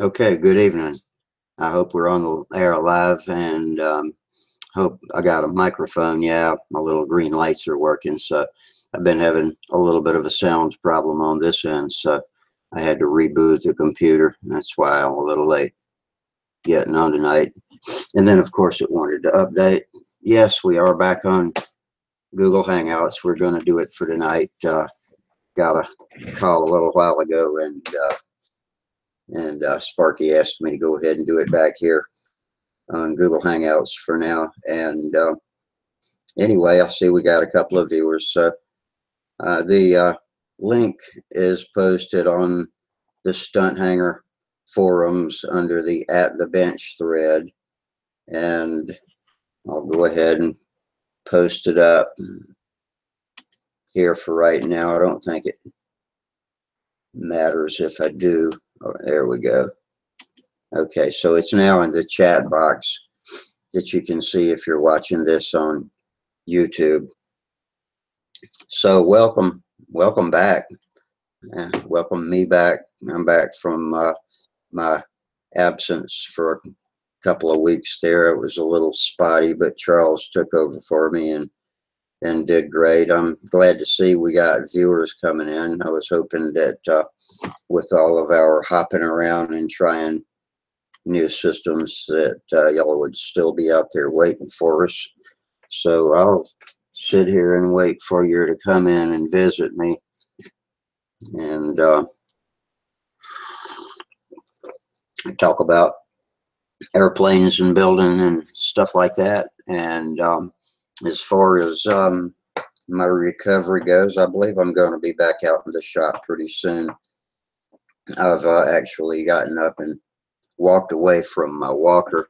Okay, good evening. I hope we're on the air live and hope I got a microphone. Yeah, my little green lights are working. So I've been having a little bit of a sound problem on this end. So I had to reboot the computer. That's why I'm a little late getting on tonight. And then, of course, it wanted to update. Yes, we are back on Google Hangouts. We're going to do it for tonight. Got a call a little while ago and Sparky asked me to go ahead and do it back here on Google Hangouts for now. And anyway, I see we got a couple of viewers. So the link is posted on the Stunthangar forums under the At the Bench thread. And I'll go ahead and post it up here for right now. I don't think it matters if I do. Oh, there we go. Okay, so it's now in the chat box that you can see if you're watching this on YouTube. So welcome back. Welcome me back. I'm back from my absence for a couple of weeks there. It was a little spotty, but Charles took over for me and did great. I'm glad to see we got viewers coming in. I was hoping that with all of our hopping around and trying new systems that y'all would still be out there waiting for us. So I'll sit here and wait for you to come in and visit me and talk about airplanes and building and stuff like that. And as far as my recovery goes, I believe I'm going to be back out in the shop pretty soon. I've actually gotten up and walked away from my walker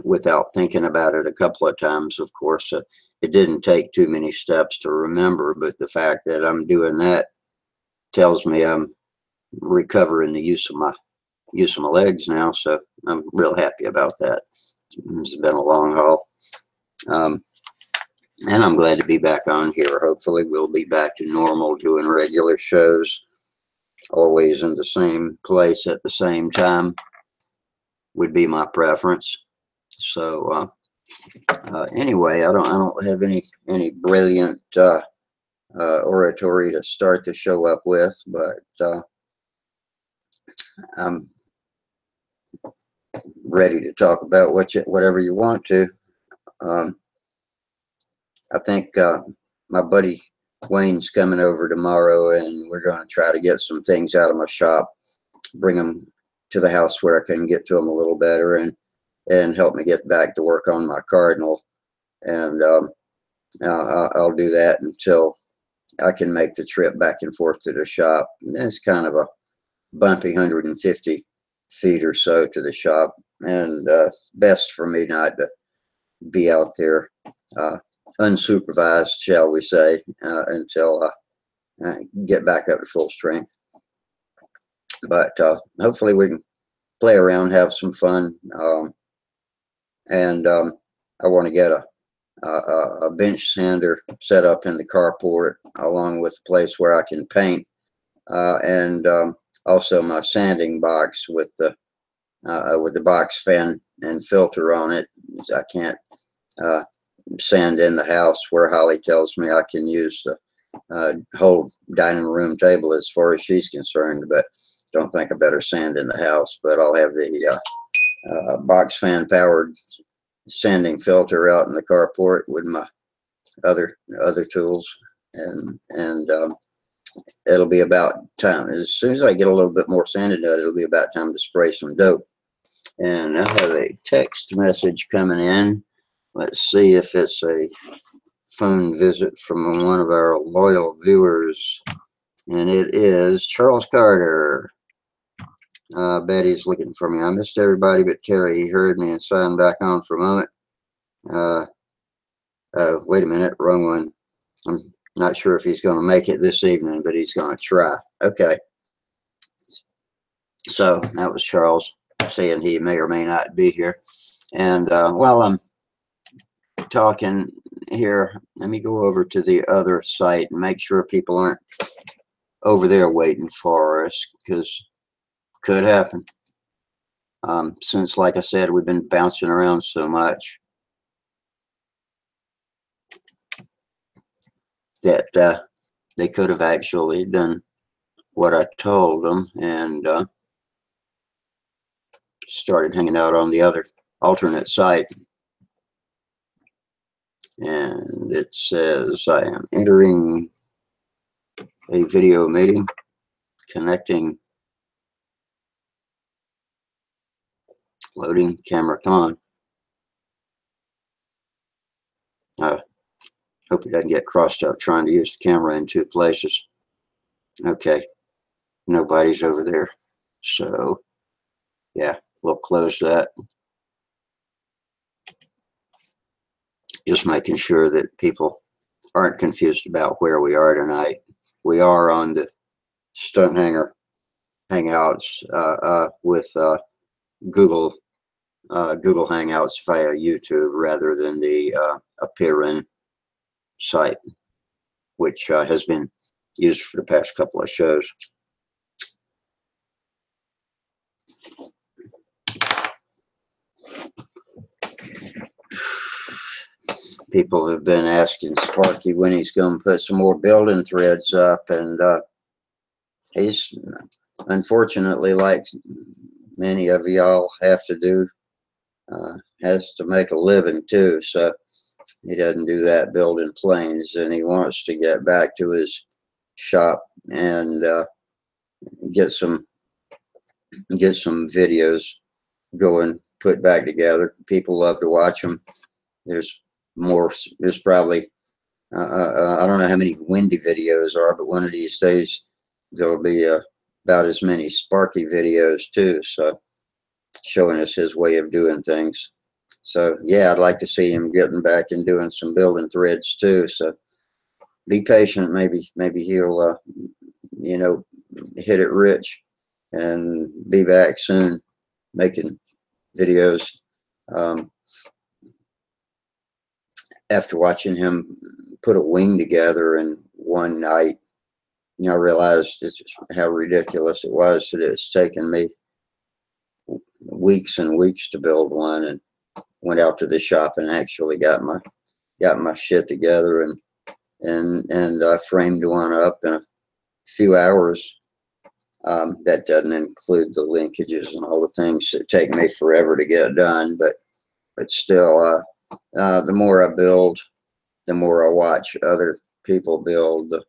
without thinking about it a couple of times. Of course, it didn't take too many steps to remember, but the fact that I'm doing that tells me I'm recovering the use of my legs now. So I'm real happy about that. It's been a long haul. And I'm glad to be back on here. Hopefully we'll be back to normal doing regular shows, always in the same place at the same time would be my preference. So anyway, I don't have any brilliant oratory to start the show up with, but I'm ready to talk about whatever you want to. I think my buddy Wayne's coming over tomorrow, and we're going to try to get some things out of my shop, bring them to the house where I can get to them a little better, and help me get back to work on my Cardinal. And I'll do that until I can make the trip back and forth to the shop. And it's kind of a bumpy 150 feet or so to the shop, and best for me not to be out there unsupervised, shall we say, until I get back up to full strength. But hopefully we can play around, have some fun, and I want to get a bench sander set up in the carport, along with a place where I can paint, and also my sanding box with the box fan and filter on it. I can't sand in the house where Holly tells me I can use the whole dining room table as far as she's concerned, but don't think I better sand in the house. But I'll have the box fan powered sanding filter out in the carport with my other tools, and it'll be about time. As soon as I get a little bit more sanded out, it'll be about time to spray some dope. And I have a text message coming in. Let's see if it's a phone visit from one of our loyal viewers. And it is Charles Carter. Betty's looking for me. I missed everybody but Terry. He heard me and signed back on for a moment. Oh, wait a minute. Wrong one. I'm not sure if he's going to make it this evening, but he's going to try. Okay. So that was Charles saying he may or may not be here. And while I'm talking here, let me go over to the other site and make sure people aren't over there waiting for us, because could happen. Since, like I said, we've been bouncing around so much that they could have actually done what I told them and started hanging out on the other alternate site. And it says I am entering a video meeting, connecting, loading, camera, come on. Hope it doesn't get crossed up trying to use the camera in two places. Okay, nobody's over there. So, yeah, we'll close that. Just making sure that people aren't confused about where we are tonight. We are on the Stunthangar Hangouts with Google Google Hangouts via YouTube rather than the Appearin site, which has been used for the past couple of shows. People have been asking Sparky when he's going to put some more building threads up, and he's unfortunately, like many of y'all have to do, has to make a living too, so he doesn't do that building planes, and he wants to get back to his shop and get some videos going, put back together. People love to watch them. There's probably I don't know how many Windy videos are, but one of these days there'll be about as many Sparky videos too, so showing us his way of doing things. So yeah, I'd like to see him getting back and doing some building threads too, so be patient. Maybe he'll hit it rich and be back soon making videos. After watching him put a wing together in one night, I realized just how ridiculous it was that it's taken me weeks and weeks to build one, and went out to the shop and actually got my shit together and I framed one up in a few hours. That doesn't include the linkages and all the things that take me forever to get done, but still, the more I build, the more I watch other people build, the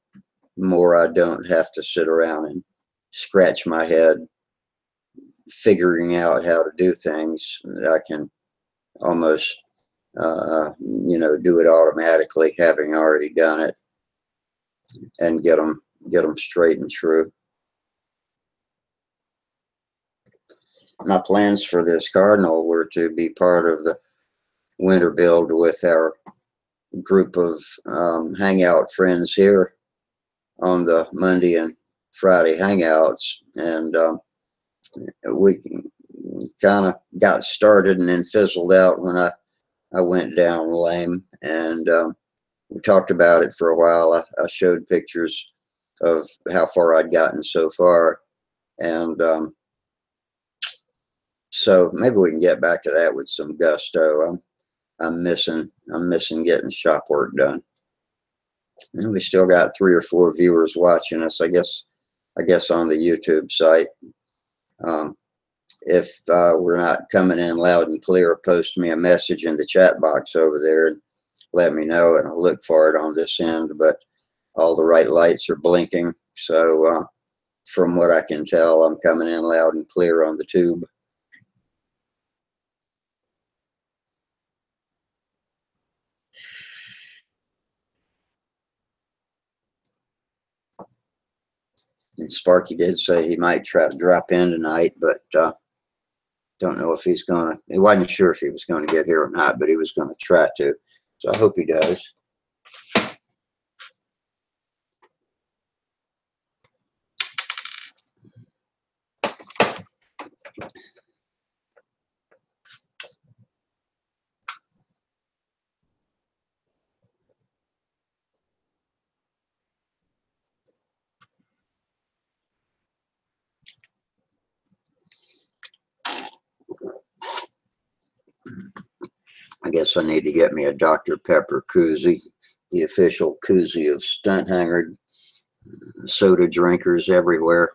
more I don't have to sit around and scratch my head figuring out how to do things. I can almost, do it automatically, having already done it, and get them straight and true. My plans for this Cardinal were to be part of the winter build with our group of Hangout friends here on the Monday and Friday Hangouts, and we kind of got started and then fizzled out when I went down lame, and we talked about it for a while. I showed pictures of how far I'd gotten so far, and so maybe we can get back to that with some gusto. I'm missing getting shop work done. And we still got 3 or 4 viewers watching us, I guess on the YouTube site. If we're not coming in loud and clear, post me a message in the chat box over there and let me know, and I'll look for it on this end. But all the right lights are blinking, so from what I can tell, I'm coming in loud and clear on the tube. And Sparky did say he might try to drop in tonight, but don't know if he's gonna. He wasn't sure if he was going to get here or not, but he was going to try to. So I hope he does. I guess I need to get me a Dr. Pepper koozie, the official koozie of Stunthangar. Soda drinkers everywhere.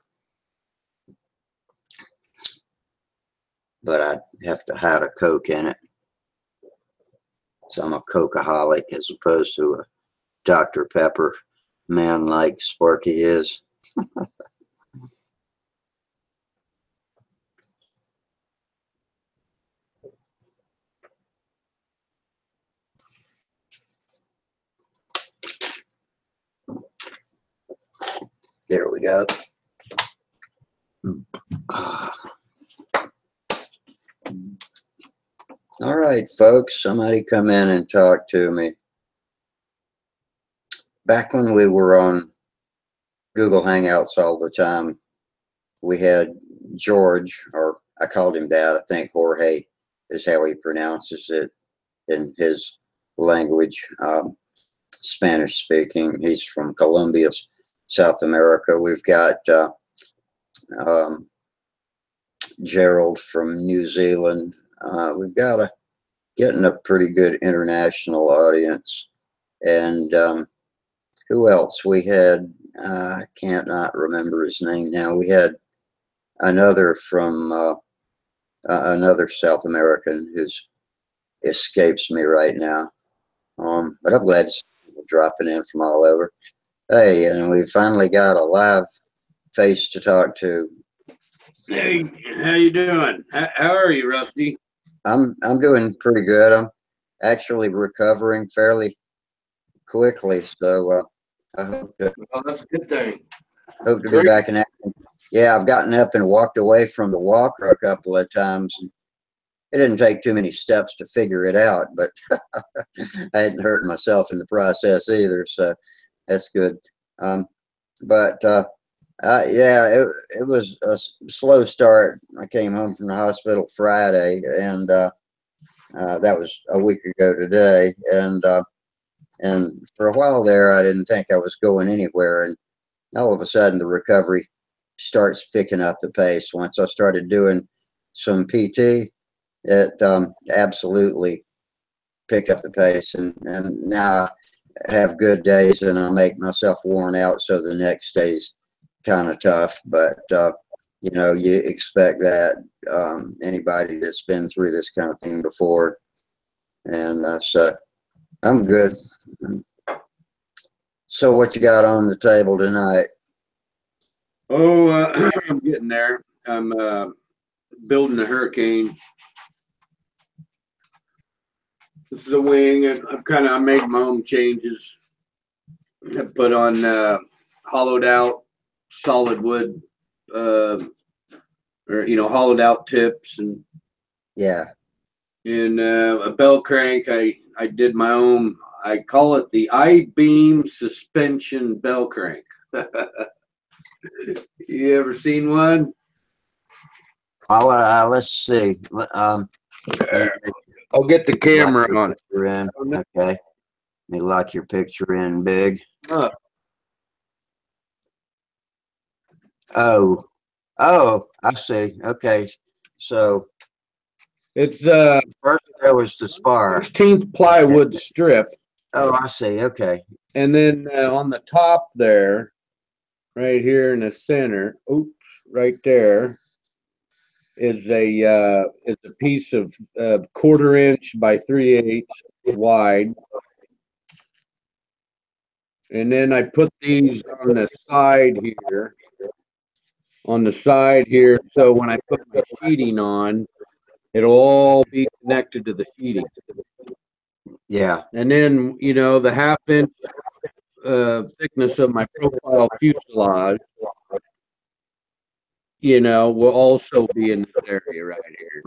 But I have to hide a Coke in it. So I'm a Cokeaholic as opposed to a Dr. Pepper man like Sparky is. There we go. All right, folks, somebody come in and talk to me. Back when we were on Google Hangouts all the time, we had George, or I called him that. I think Jorge is how he pronounces it in his language. Spanish speaking. He's from Colombia, South America. We've got Gerald from New Zealand. We've got getting a pretty good international audience. And who else? We had, I can't not remember his name now. We had another from another South American who's escapes me right now. But I'm glad to see people dropping in from all over. Hey, and we finally got a live face to talk to. Hey, how you doing? How are you, Rusty? I'm doing pretty good. I'm actually recovering fairly quickly, so I hope to. Well, that's a good thing. Hope to be back in action. Yeah, I've gotten up and walked away from the walker a couple of times. It didn't take too many steps to figure it out, but I hadn't hurt myself in the process either, so that's good. Yeah, it was a slow start. I came home from the hospital Friday, and that was a week ago today. And for a while there, I didn't think I was going anywhere, and all of a sudden, the recovery starts picking up the pace. Once I started doing some PT, it absolutely picked up the pace, and now I have good days, and I make myself worn out, so the next day's kind of tough. But you know, you expect that, anybody that's been through this kind of thing before, and so I'm good. So what you got on the table tonight? Oh, I'm getting there. I'm building a hurricane. This is a wing, and I made my own changes. I put on hollowed out solid wood, or hollowed out tips, and Yeah. a Bellcrank. I did my own. I call it the I-beam suspension Bellcrank. You ever seen one? Let's see. I'll get the camera on it. Okay. Let me lock your picture in big. Oh, I see. Okay. So it's first there was the spar. 16th plywood strip. Oh, I see. Okay. And then on the top there, right here in the center, oops, right there, is a piece of 1/4 inch by 3/8 wide. And then I put these on the side here. So when I put the sheeting on, it'll all be connected to the sheeting. Yeah. And then, the 1/2 inch thickness of my profile fuselage, will also be in this area right here.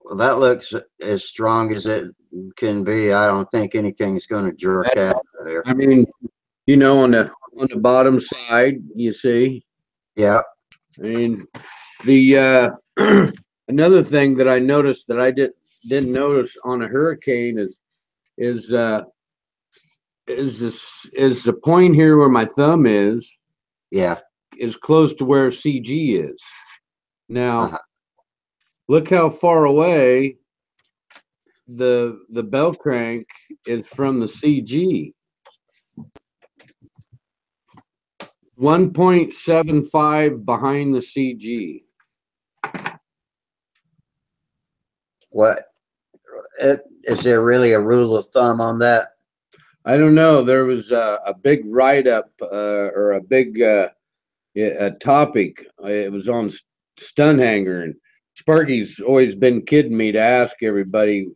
Well, that looks as strong as it can be. I don't think anything's going to jerk out of there. I mean, on the bottom side, you see. Yeah. I mean, the another thing that I noticed that I didn't notice on a hurricane is the point here where my thumb is. Yeah. Is close to where CG is. Now, look how far away the Bellcrank is from the CG. 1.75 behind the CG. What is there really a rule of thumb on that? I don't know. There was a big write-up or a big a topic. It was on Stunthangar, and Sparky's always been kidding me to ask everybody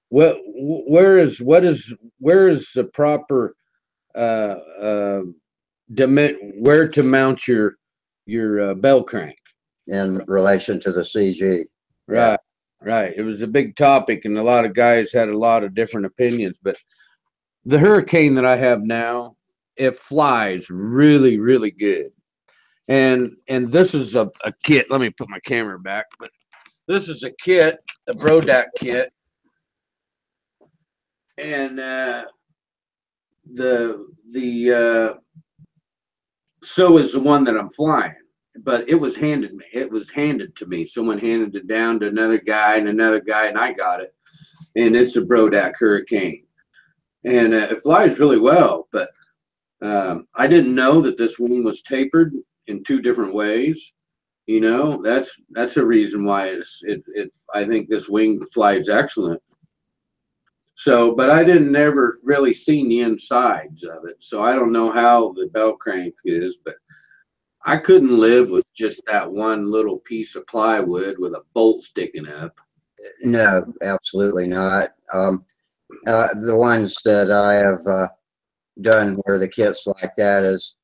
where is the proper where to mount your Bellcrank In relation to the CG. right. Yeah. Right. It was a big topic, and a lot of guys had a lot of different opinions. But the Hurricane that I have now, it flies really, really good. And this is a kit. Let me put my camera back. But this is a kit, a Brodak kit, and the so is the one that I'm flying. But it was handed me. It was handed to me. Someone handed it down to another guy, and I got it. And it's a Brodak Hurricane, and it flies really well. But I didn't know that this wing was tapered in two different ways. You know, that's a reason why I think this wing flies excellent. So, but I didn't never really seen the insides of it, so I don't know how the Bellcrank is, but I couldn't live with just that one little piece of plywood with a bolt sticking up. No, absolutely not. The ones that I have done where the kit's like that is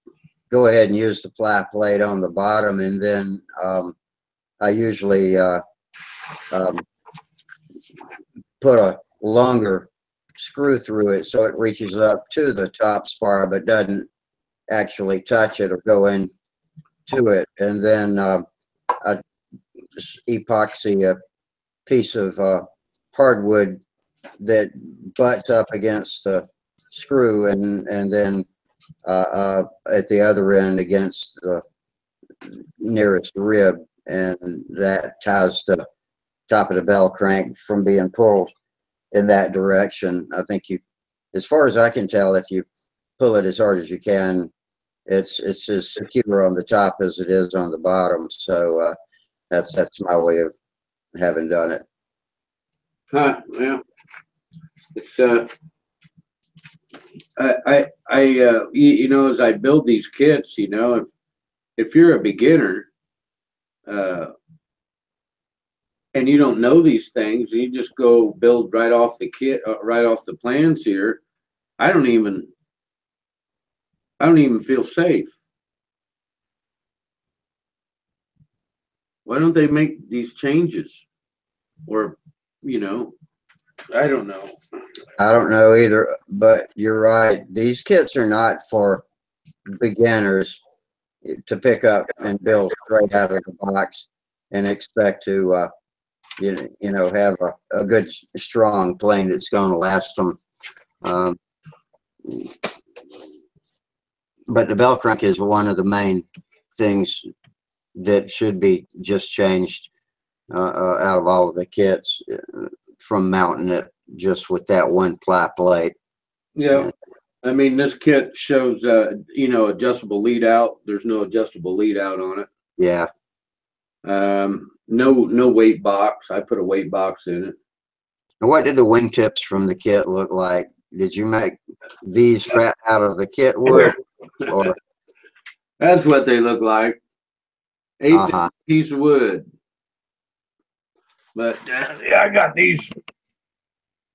go ahead and use the flat plate on the bottom, and then I usually put a longer screw through it so it reaches up to the top spar but doesn't actually touch it or go into it, and then I epoxy a piece of hardwood that butts up against the screw, and then at the other end against the nearest rib, and that ties the top of the Bellcrank from being pulled in that direction. I think as far as I can tell, if you pull it as hard as you can, it's as secure on the top as it is on the bottom. So that's my way of having done it. Huh? Yeah. It's you know, as I build these kits, you know, if you're a beginner, and you don't know these things, and you just go build right off the kit, right off the plans here, I don't even feel safe. Why don't they make these changes? Or, you know, I don't know. I don't know either, but you're right. These kits are not for beginners to pick up and build straight out of the box and expect to you know, have a good strong plane that's going to last them. But the Bellcrank is one of the main things that should be just changed out of all of the kits from mounting it just with that one ply plate. Yeah. I mean, this kit shows, you know, adjustable lead out. There's no adjustable lead out on it. Yeah. No weight box. I put a weight box in it. And what did the wingtips from the kit look like? Did you make these out of the kit wood? Or That's what they look like. 8 piece of wood. But yeah, I got these.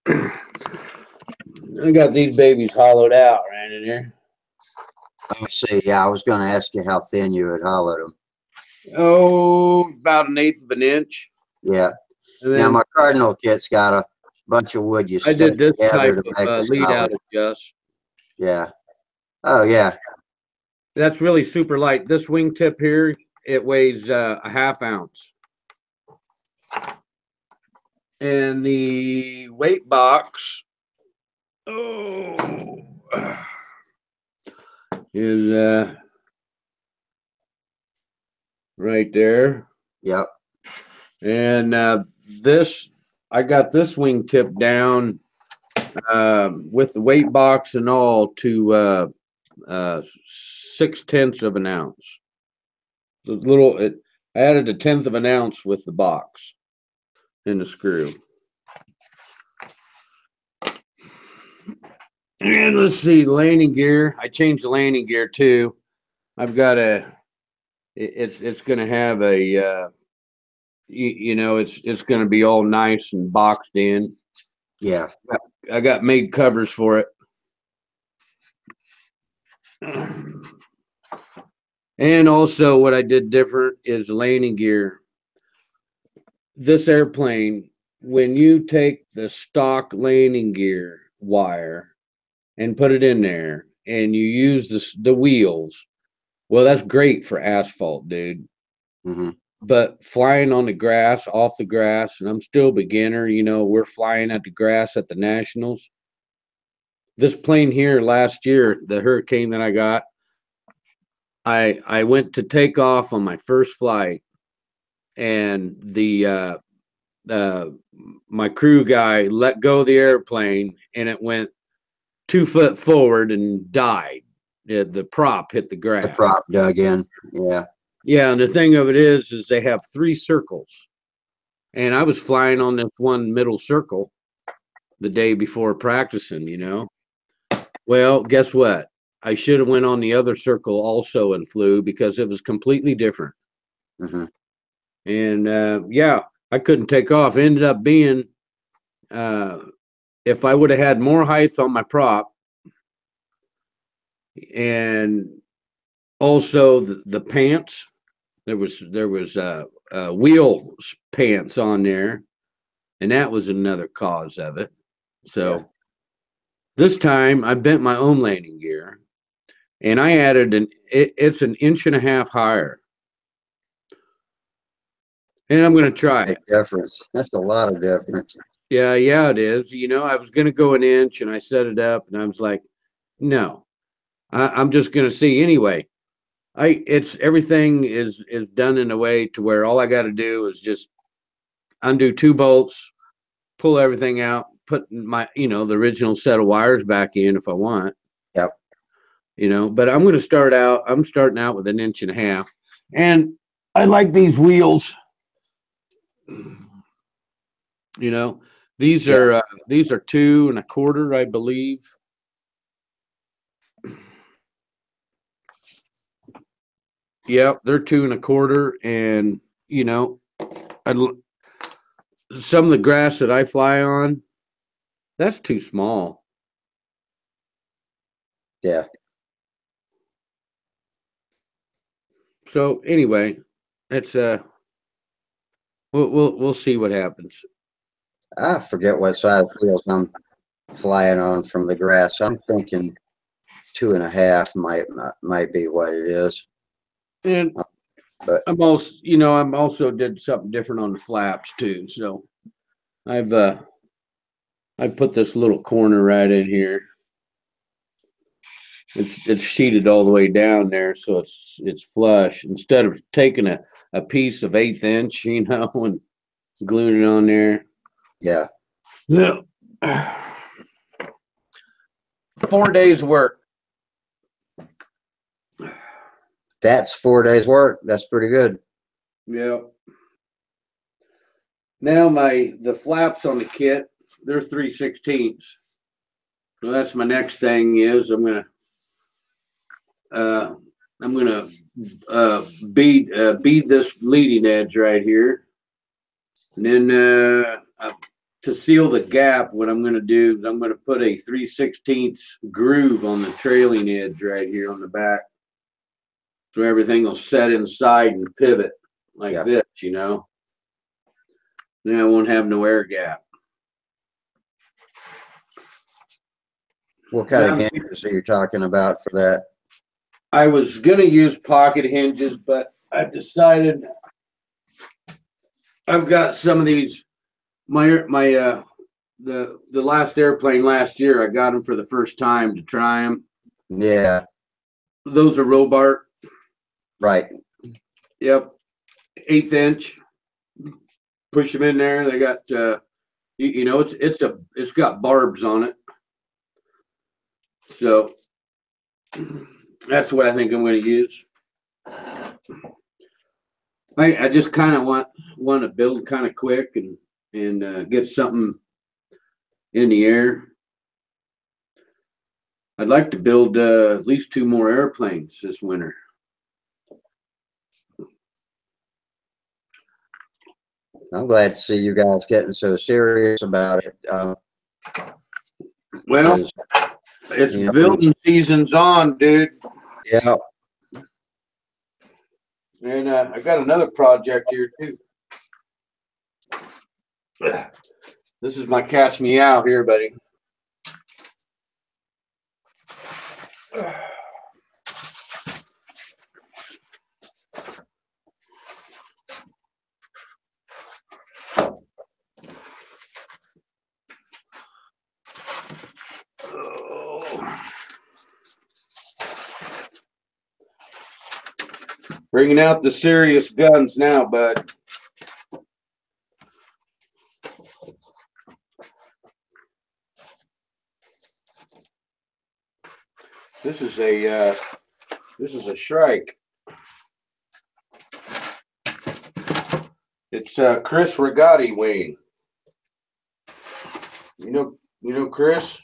I got these babies hollowed out right in here. Let's see. Yeah, I was going to ask you how thin you had hollowed them. Oh, about 1/8 of an inch. Yeah. And then now my Cardinal kit's got a bunch of wood you I stick did this together type to make of a lead solid. out adjust. Yeah. Oh yeah. That's really super light. This wingtip here, it weighs a 1/2 ounce. And the weight box is right there. Yep. And this I got this wingtip down with the weight box and all to 6/10 of an ounce. I added 1/10 of an ounce with the box and the screw. And let's see, landing gear. I changed the landing gear too. I've got it's going to have a, it's going to be all nice and boxed in. Yeah. I got made covers for it. And also what I did different is landing gear. This airplane, when you take the stock landing gear wire and put it in there and you use the wheels, well, that's great for asphalt, dude. Mm-hmm. But flying on the grass, off the grass, and I'm still beginner, we're flying at the grass at the Nationals. This plane here last year, the Hurricane that I got, I went to take off on my first flight, and my crew guy let go of the airplane, and it went 2 foot forward and died. The prop hit the grass. The prop dug in. Yeah. Yeah, and the thing of it is they have 3 circles, and I was flying on this one middle circle the day before practicing. Well, guess what? I should have went on the other circle also and flew because it was completely different. Mm-hmm. And yeah, I couldn't take off. It ended up being, if I would have had more height on my prop, and also the pants, there was wheel pants on there, and that was another cause of it. So this time I bent my own landing gear, and I added it's 1.5 inches higher. And I'm going to try it. Difference. That's a lot of difference. Yeah, it is. I was going to go 1 inch, and I set it up, and I was like, no, I'm just going to see anyway. Everything is done in a way to where all I got to do is just undo 2 bolts, pull everything out, put my, the original set of wires back in if I want. Yep. But I'm starting out with 1.5 inches. And I like these wheels. These are 2 1/4, I believe. Yep, they're 2 1/4, and some of the grass that I fly on, that's too small. Yeah. So anyway, it's we'll see what happens. I forget what size wheels I'm flying on from the grass. I'm thinking 2.5 might be what it is. And but I'm also did something different on the flaps too. So I put this little corner right in here. It's sheeted all the way down there, so it's flush. Instead of taking a piece of 1/8 inch, and gluing it on there. Yeah. 4 days work. That's 4 days work. That's pretty good. Yeah. Now the flaps on the kit, they're 3/16. So that's my next thing is I'm gonna bead this leading edge right here, and then to seal the gap, what I'm gonna do is I'm gonna put a 3/16 groove on the trailing edge right here on the back, so everything will set inside and pivot like this, Then I won't have no air gap. What kind of hinges are you talking about for that? I was gonna use pocket hinges, but I've decided I've got some of these. The last airplane last year, I got them for the first time to try them. Yeah. Those are Robart. Right. Yep. 1/8 inch. Push them in there. They got You know, it's got barbs on it. So that's what I think I'm going to use. I just kind of want to build kind of quick and get something in the air. I'd like to build at least 2 more airplanes this winter. I'm glad to see you guys getting so serious about it. Well, it's building season's on, dude. Yeah. And I got another project here too. This is my cat's meow here, buddy. Bringing out the serious guns now, bud. This is a Shrike. It's Chris Rigatti wing. You know Chris?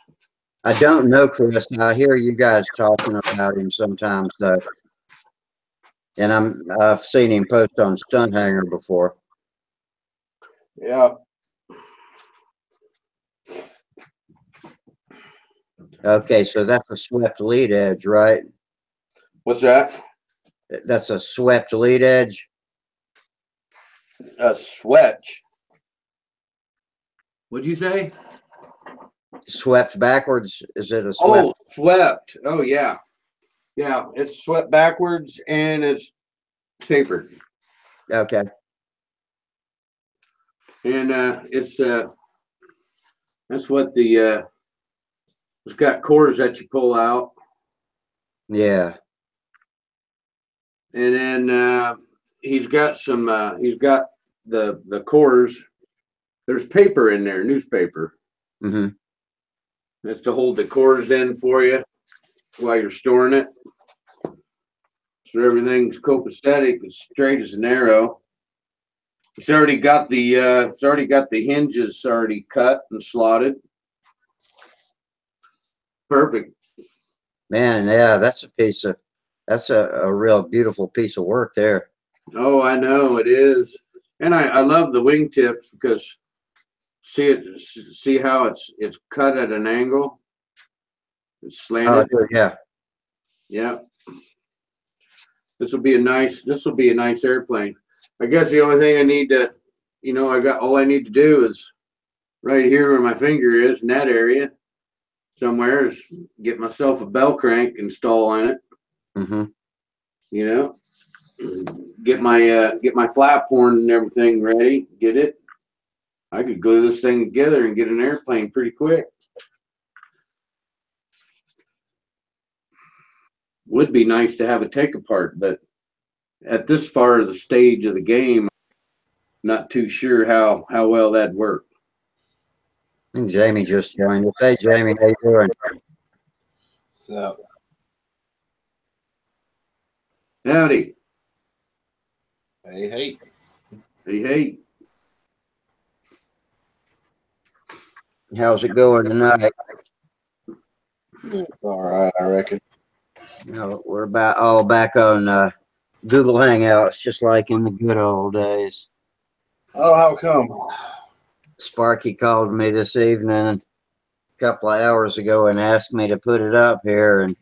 I don't know Chris. I hear you guys talking about him sometimes, though. And I've seen him post on Stunthangar before. Yeah. Okay, so that's a swept lead edge, right? What's that? That's a swept lead edge. A swetch. What'd you say? Swept backwards. Is it a swept? Oh, swept. Oh, yeah. Yeah, it's swept backwards and it's tapered. Okay. And it's that's what the it's got cores that you pull out. Yeah. And then he's got the cores. There's paper in there, newspaper. Mm-hmm. That's to hold the cores in for you while you're storing it. So everything's copacetic, as straight as an arrow. It's already got the hinges already cut and slotted. Perfect. Man, yeah, that's a real beautiful piece of work there. Oh, I know it is. And I love the wingtips because see how it's cut at an angle. It's slanted. Yeah. Yeah. This will be a nice airplane. I guess the only thing I need to, all I need to do is right here where my finger is in that area somewhere is get myself a Bellcrank install on it. Mm-hmm. You know, get my flap horn and everything ready. Get it. I could glue this thing together and get an airplane pretty quick. Would be nice to have a take apart, but at this far of the stage of the game, not too sure how well that'd work. And Jamie just joined us. Hey, Jamie, how you doing? So, Howdy. hey. Hey. How's it going tonight? All right, I reckon. We're all back on Google Hangouts, just like in the good old days. Oh, how come? Sparky called me this evening a couple of hours ago and asked me to put it up here, and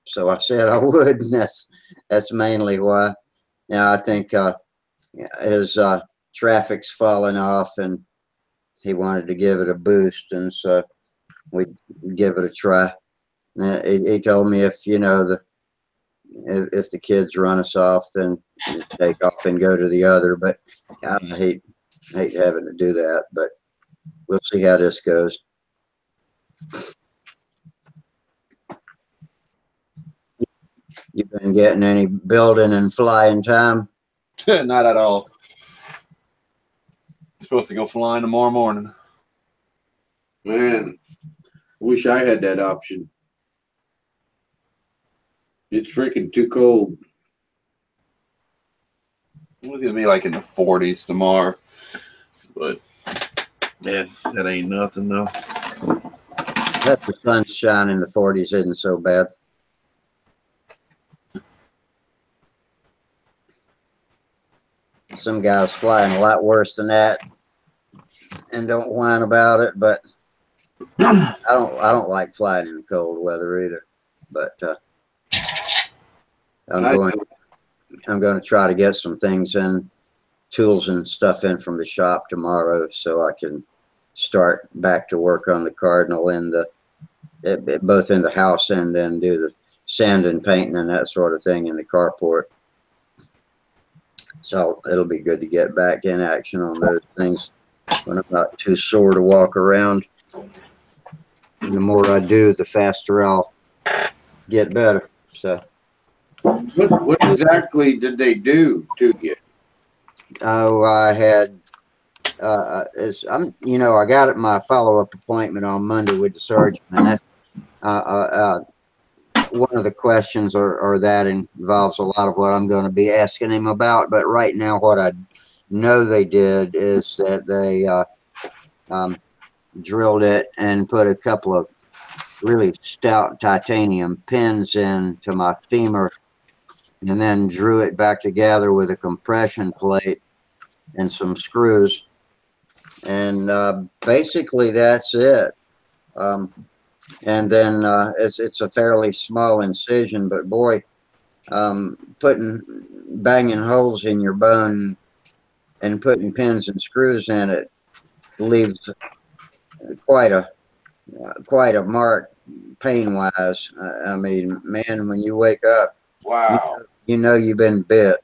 so I said I would, and that's mainly why. Now I think his traffic's falling off, and he wanted to give it a boost, and so we give it a try. He told me if if the kids run us off, then take off and go to the other. But I hate having to do that. But we'll see how this goes. You been getting any building and flying time? Not at all. supposed to go flying tomorrow morning. Man, wish I had that option. It's freaking too cold. It's gonna be like in the 40s tomorrow, but man, that ain't nothing though. That the sunshine in the 40s isn't so bad. Some guys flying a lot worse than that and don't whine about it, but I don't like flying in cold weather either. But I'm going to try to get some things in, tools and stuff in from the shop tomorrow, so I can start back to work on the Cardinal in both in the house and then do the sand and painting and that sort of thing in the carport. So it'll be good to get back in action on those things when I'm not too sore to walk around. And the more I do, the faster I'll get better. So, What exactly did they do to you? oh, I had, I got my follow-up appointment on Monday with the surgeon, and that's one of the questions or that involves a lot of what I'm going to be asking him about. But right now, what I know they did is that they drilled it and put a couple of really stout titanium pins into my femur, and then drew it back together with a compression plate and some screws. And basically that's it. And then it's a fairly small incision, but boy, banging holes in your bone and putting pins and screws in it leaves quite a mark pain-wise. I mean, man, when you wake up, Wow. you know you've been bit.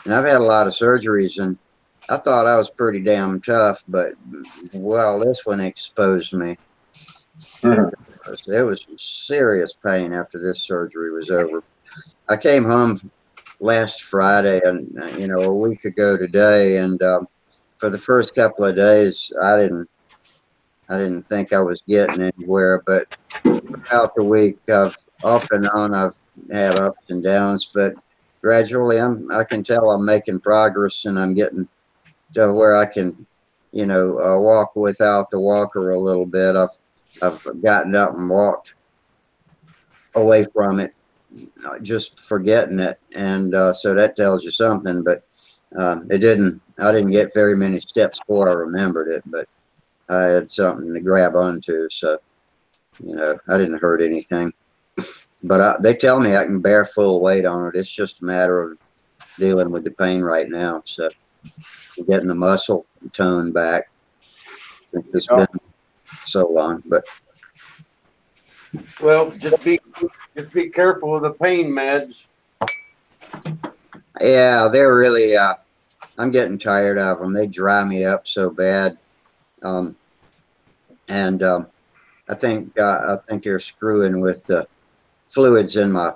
And I've had a lot of surgeries, and I thought I was pretty damn tough, but well, this one exposed me. It was serious pain after this surgery was over. I came home last Friday, and a week ago today, and for the first couple of days, I didn't think I was getting anywhere. But throughout the week, off and on, I've had ups and downs. But gradually, I can tell I'm making progress, and I'm getting to where I can, walk without the walker a little bit. I've gotten up and walked away from it, just forgetting it, and so that tells you something. But I didn't get very many steps before I remembered it, but I had something to grab onto, so I didn't hurt anything. But they tell me I can bear full weight on it. It's just a matter of dealing with the pain right now. So getting the muscle tone back. It's been so long, but Well, just be careful with the pain meds. yeah, they're really. I'm getting tired of them. They dry me up so bad, and I think they're screwing with the fluids in my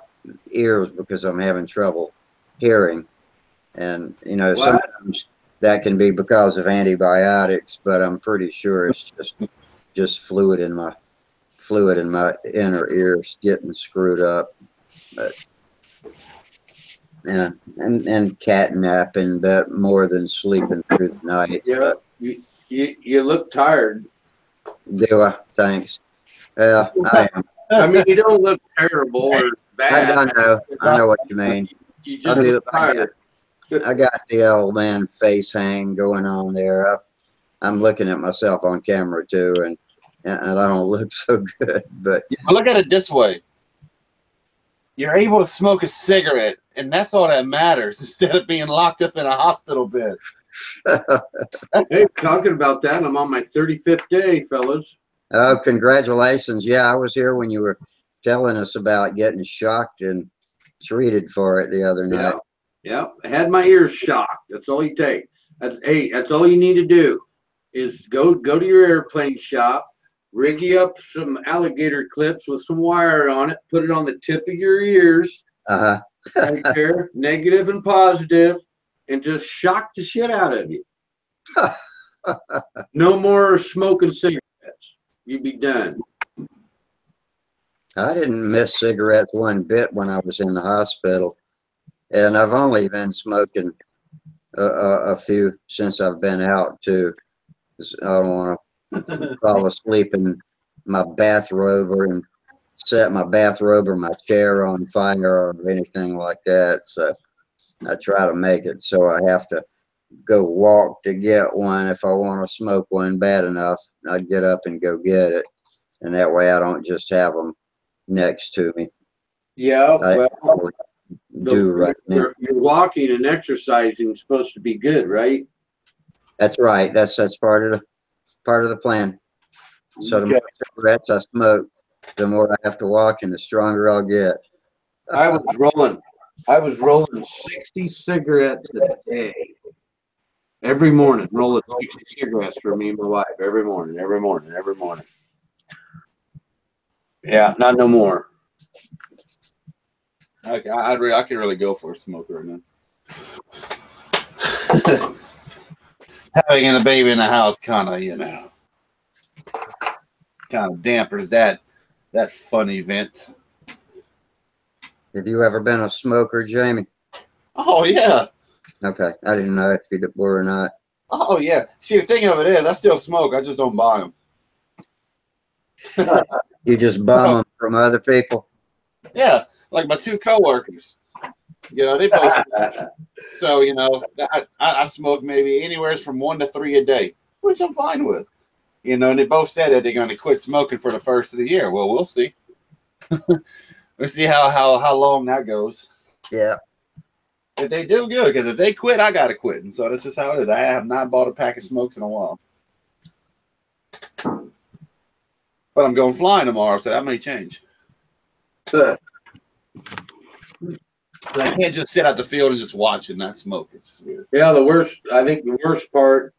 ears because I'm having trouble hearing, and sometimes that can be because of antibiotics, but I'm pretty sure it's just fluid in my inner ears getting screwed up. But and catnapping, but more than sleeping through the night. Yeah, you look tired. Do I? Thanks. Yeah, I am. I mean, you don't look terrible or bad. I know what you mean. You just look tired. I got the old man face hang going on there. I'm looking at myself on camera too, and I don't look so good. But Look at it this way: you're able to smoke a cigarette, and that's all that matters, instead of being locked up in a hospital bed. Hey, talking about that, I'm on my 35th day, fellas. oh, congratulations! Yeah, I was here when you were telling us about getting shocked and treated for it the other night. Yeah, I had my ears shocked. That's all you take. That's all you need to do is go to your airplane shop, rig you up some alligator clips with some wire on it, put it on the tip of your ears, right there, negative and positive, and just shock the shit out of you. No more smoking cigarettes. You be done. I didn't miss cigarettes one bit when I was in the hospital, and I've only been smoking a few since I've been out too. 'Cause I don't want to fall asleep in my bathrobe and set my bathrobe or my chair on fire or anything like that. So I try to make it so I have to go walk to get one. If I want to smoke one bad enough, I'd get up and go get it, and that way I don't just have them next to me. Yeah, I well, do right now. You're walking and exercising is supposed to be good, right? That's right. That's part of the plan. So the more cigarettes I smoke, the more I have to walk, and the stronger I'll get. I was rolling 60 cigarettes a day. Every morning, rolling 60 cigarettes for me and my wife. Every morning. Yeah, not no more. I could really go for a smoke right now. Having a baby in the house kind of, dampers that fun event. Have you ever been a smoker, Jamie? Oh, yeah. Okay. I didn't know if you were or not. Oh, yeah. See, the thing of it is, I still smoke. I just don't buy them. You just bum them from other people? Yeah, like my two coworkers. They both smoke. So, I smoke maybe anywhere from 1 to 3 a day, which I'm fine with. And they both said that they're going to quit smoking for the first of the year. Well, we'll see. We'll see how long that goes. Yeah. If they do, good, because if they quit, I got to quit. And so that's just how it is. I have not bought a pack of smokes in a while. But I'm going flying tomorrow, so that may change. I can't just sit out the field and just watch and not smoke. It's just weird. Yeah, I think the worst part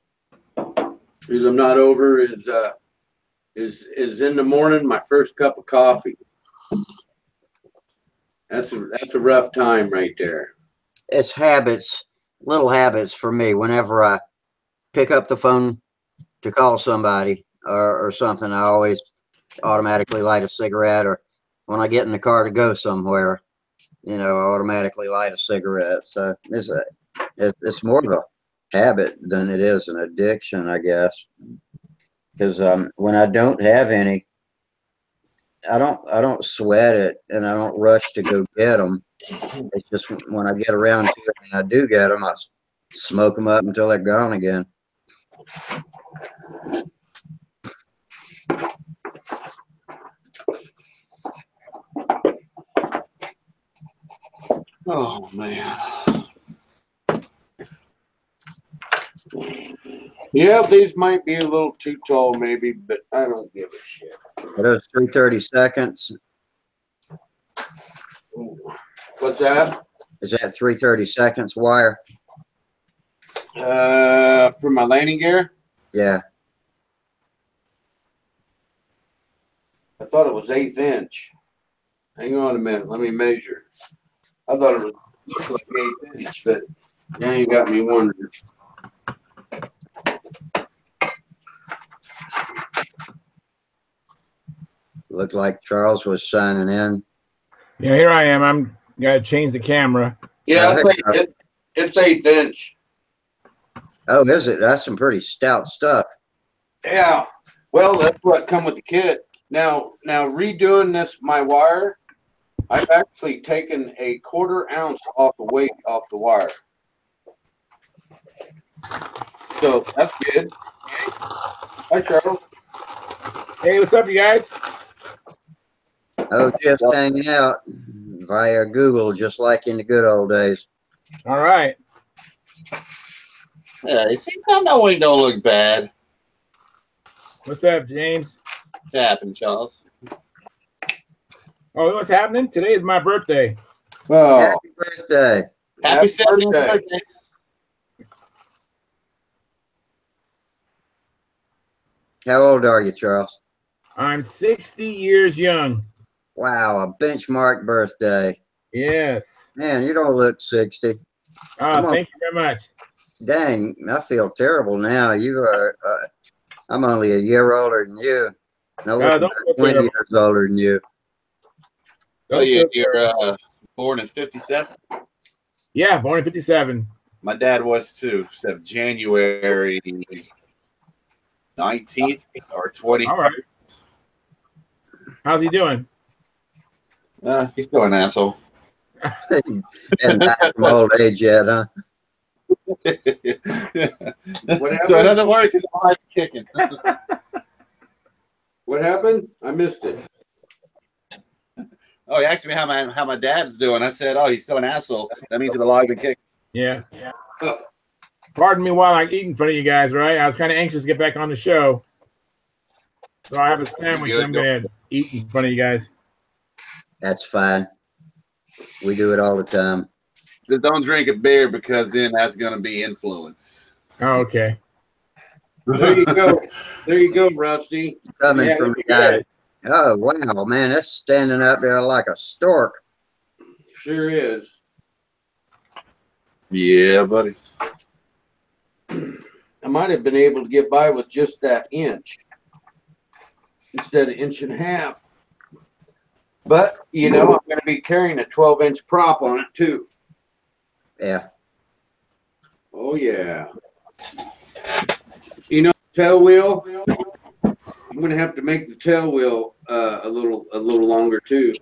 is I'm not over is in the morning, my first cup of coffee. That's a rough time right there. It's habits, little habits for me. Whenever I pick up the phone to call somebody or something, I always automatically light a cigarette, or when I get in the car to go somewhere, I automatically light a cigarette. So it's more of a habit than it is an addiction, I guess. Because when I don't have any, I don't sweat it, and I don't rush to go get them. It's just when I get around to it and I do get them, I smoke them up until they're gone again. Oh, man. Yeah, these might be a little too tall, maybe, but I don't give a shit. Are those 330 seconds? What's that? Is that 330 seconds wire? For my landing gear? Yeah. I thought it was 1/8 inch. Hang on a minute, let me measure. I thought it looked like 1/8 inch, but now you got me wondering. Looked like Charles was signing in. Yeah, here I am. I'm gotta change the camera. Yeah, it's 1/8 inch. Oh, is it? That's some pretty stout stuff. Yeah. Well, that's what come with the kit. Now redoing this, my wire, I've actually taken a 1/4 ounce off the weight off the wire. So that's good. Hi, Charles. Hey, what's up, you guys? Oh, just hanging out via Google, just like in the good old days. All right. Yeah, you see, that wing don't look bad. What's up, James? What happened, Charles? Oh, what's happening? Today is my birthday. Oh, Happy birthday. Happy 70th birthday. birthday. How old are you, Charles? I'm 60 years young. Wow, a benchmark birthday. Yes. Man, you don't look 60. Come on. Thank you very much. Dang, I feel terrible now. You are, I'm only a year older than you. No, Don't feel 20 terrible. years older than you. Oh Don't yeah, feel you're terrible. born in '57. Yeah, born in 57. My dad was too. Except January 19th or 20th. All right. How's he doing? He's still an asshole. And not from old age yet, huh? So in other words, he's alive and kicking. What happened? I missed it. Oh, he asked me how my dad's doing. I said, oh, he's still an asshole. That means he's alive and kicking. Yeah. Pardon me while I eat in front of you guys, right? I was kind of anxious to get back on the show. So I have a sandwich Good. I'm going to eat in front of you guys. That's fine. We do it all the time. Just don't drink a beer because then that's going to be influence. Oh, okay. There you go. There you go, Rusty. Coming Yeah, from look the at guy. that. Oh, wow, man, that's standing up there like a stork. Sure is. Yeah, buddy. I might have been able to get by with just that inch instead of inch and a half. But, you know, I'm going to be carrying a 12-inch prop on it, too. Yeah. Oh, yeah. You know, tail wheel, I'm going to have to make the tail wheel a little longer, too.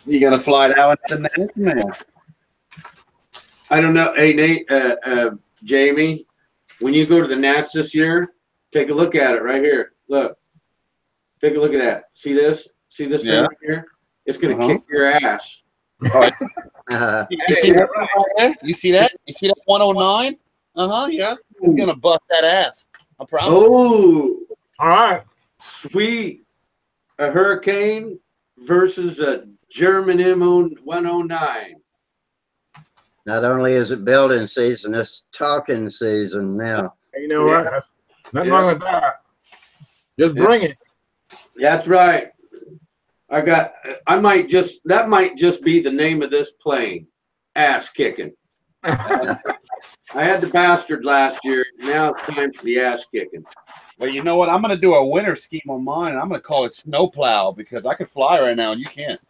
You going to fly it out to the next man? I don't know. Hey, Nate, Jamie, when you go to the Nats this year, take a look at it right here. Look. Take a look at that. See this? See this thing right here? It's going to kick your ass. You see that right there? You see that? You see that 109? Yeah. It's going to bust that ass. I promise. Oh, All right. sweet. A Hurricane versus a German M109. Not only is it building season, it's talking season now. You know what? That's nothing wrong with that. Just bring it. That's right. That might just be the name of this plane. Ass kicking. I had the bastard last year. Now it's time for the ass kicking. Well, you know what? I'm going to do a winter scheme on mine. I'm going to call it Snowplow because I can fly right now and you can't.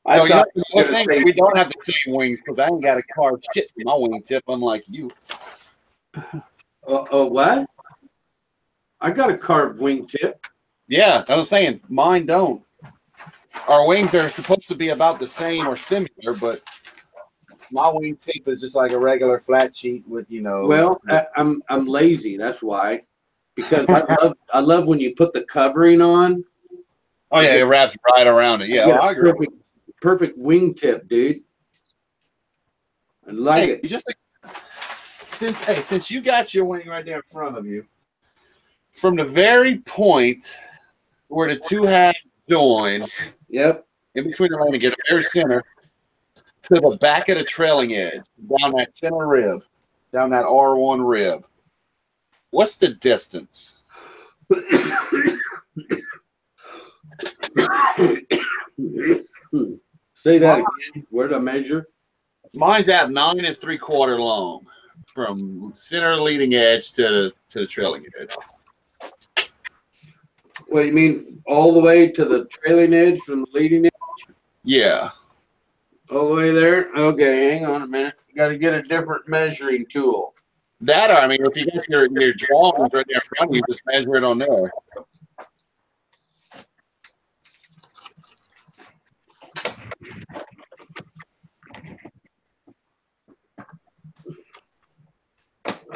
I thought I think we don't have the same wings because I ain't got a carved shit for my wingtip, unlike you. What? I got a carved wingtip. Yeah, I was saying mine don't. Our wings are supposed to be about the same or similar, but my wingtip is just like a regular flat sheet with, you know. Well, I'm lazy. That's why. Because I love when you put the covering on. Oh yeah, it wraps right around it. Yeah, I agree. Perfect wingtip, dude. I like it. Just since you got your wing right there in front of you, from the very point where the two halves join, Yep. in between the landing gear, the very center, to the back of the trailing edge, down that center rib, down that R1 rib. What's the distance? Say that again. Where did I measure? Mine's at 9 3/4 long, from center leading edge to the trailing edge. Well, you mean all the way to the trailing edge from the leading edge? Yeah. All the way there? Okay, hang on a minute. Got to get a different measuring tool. That, I mean, if you got your drawings right there in front of you, just measure it on there.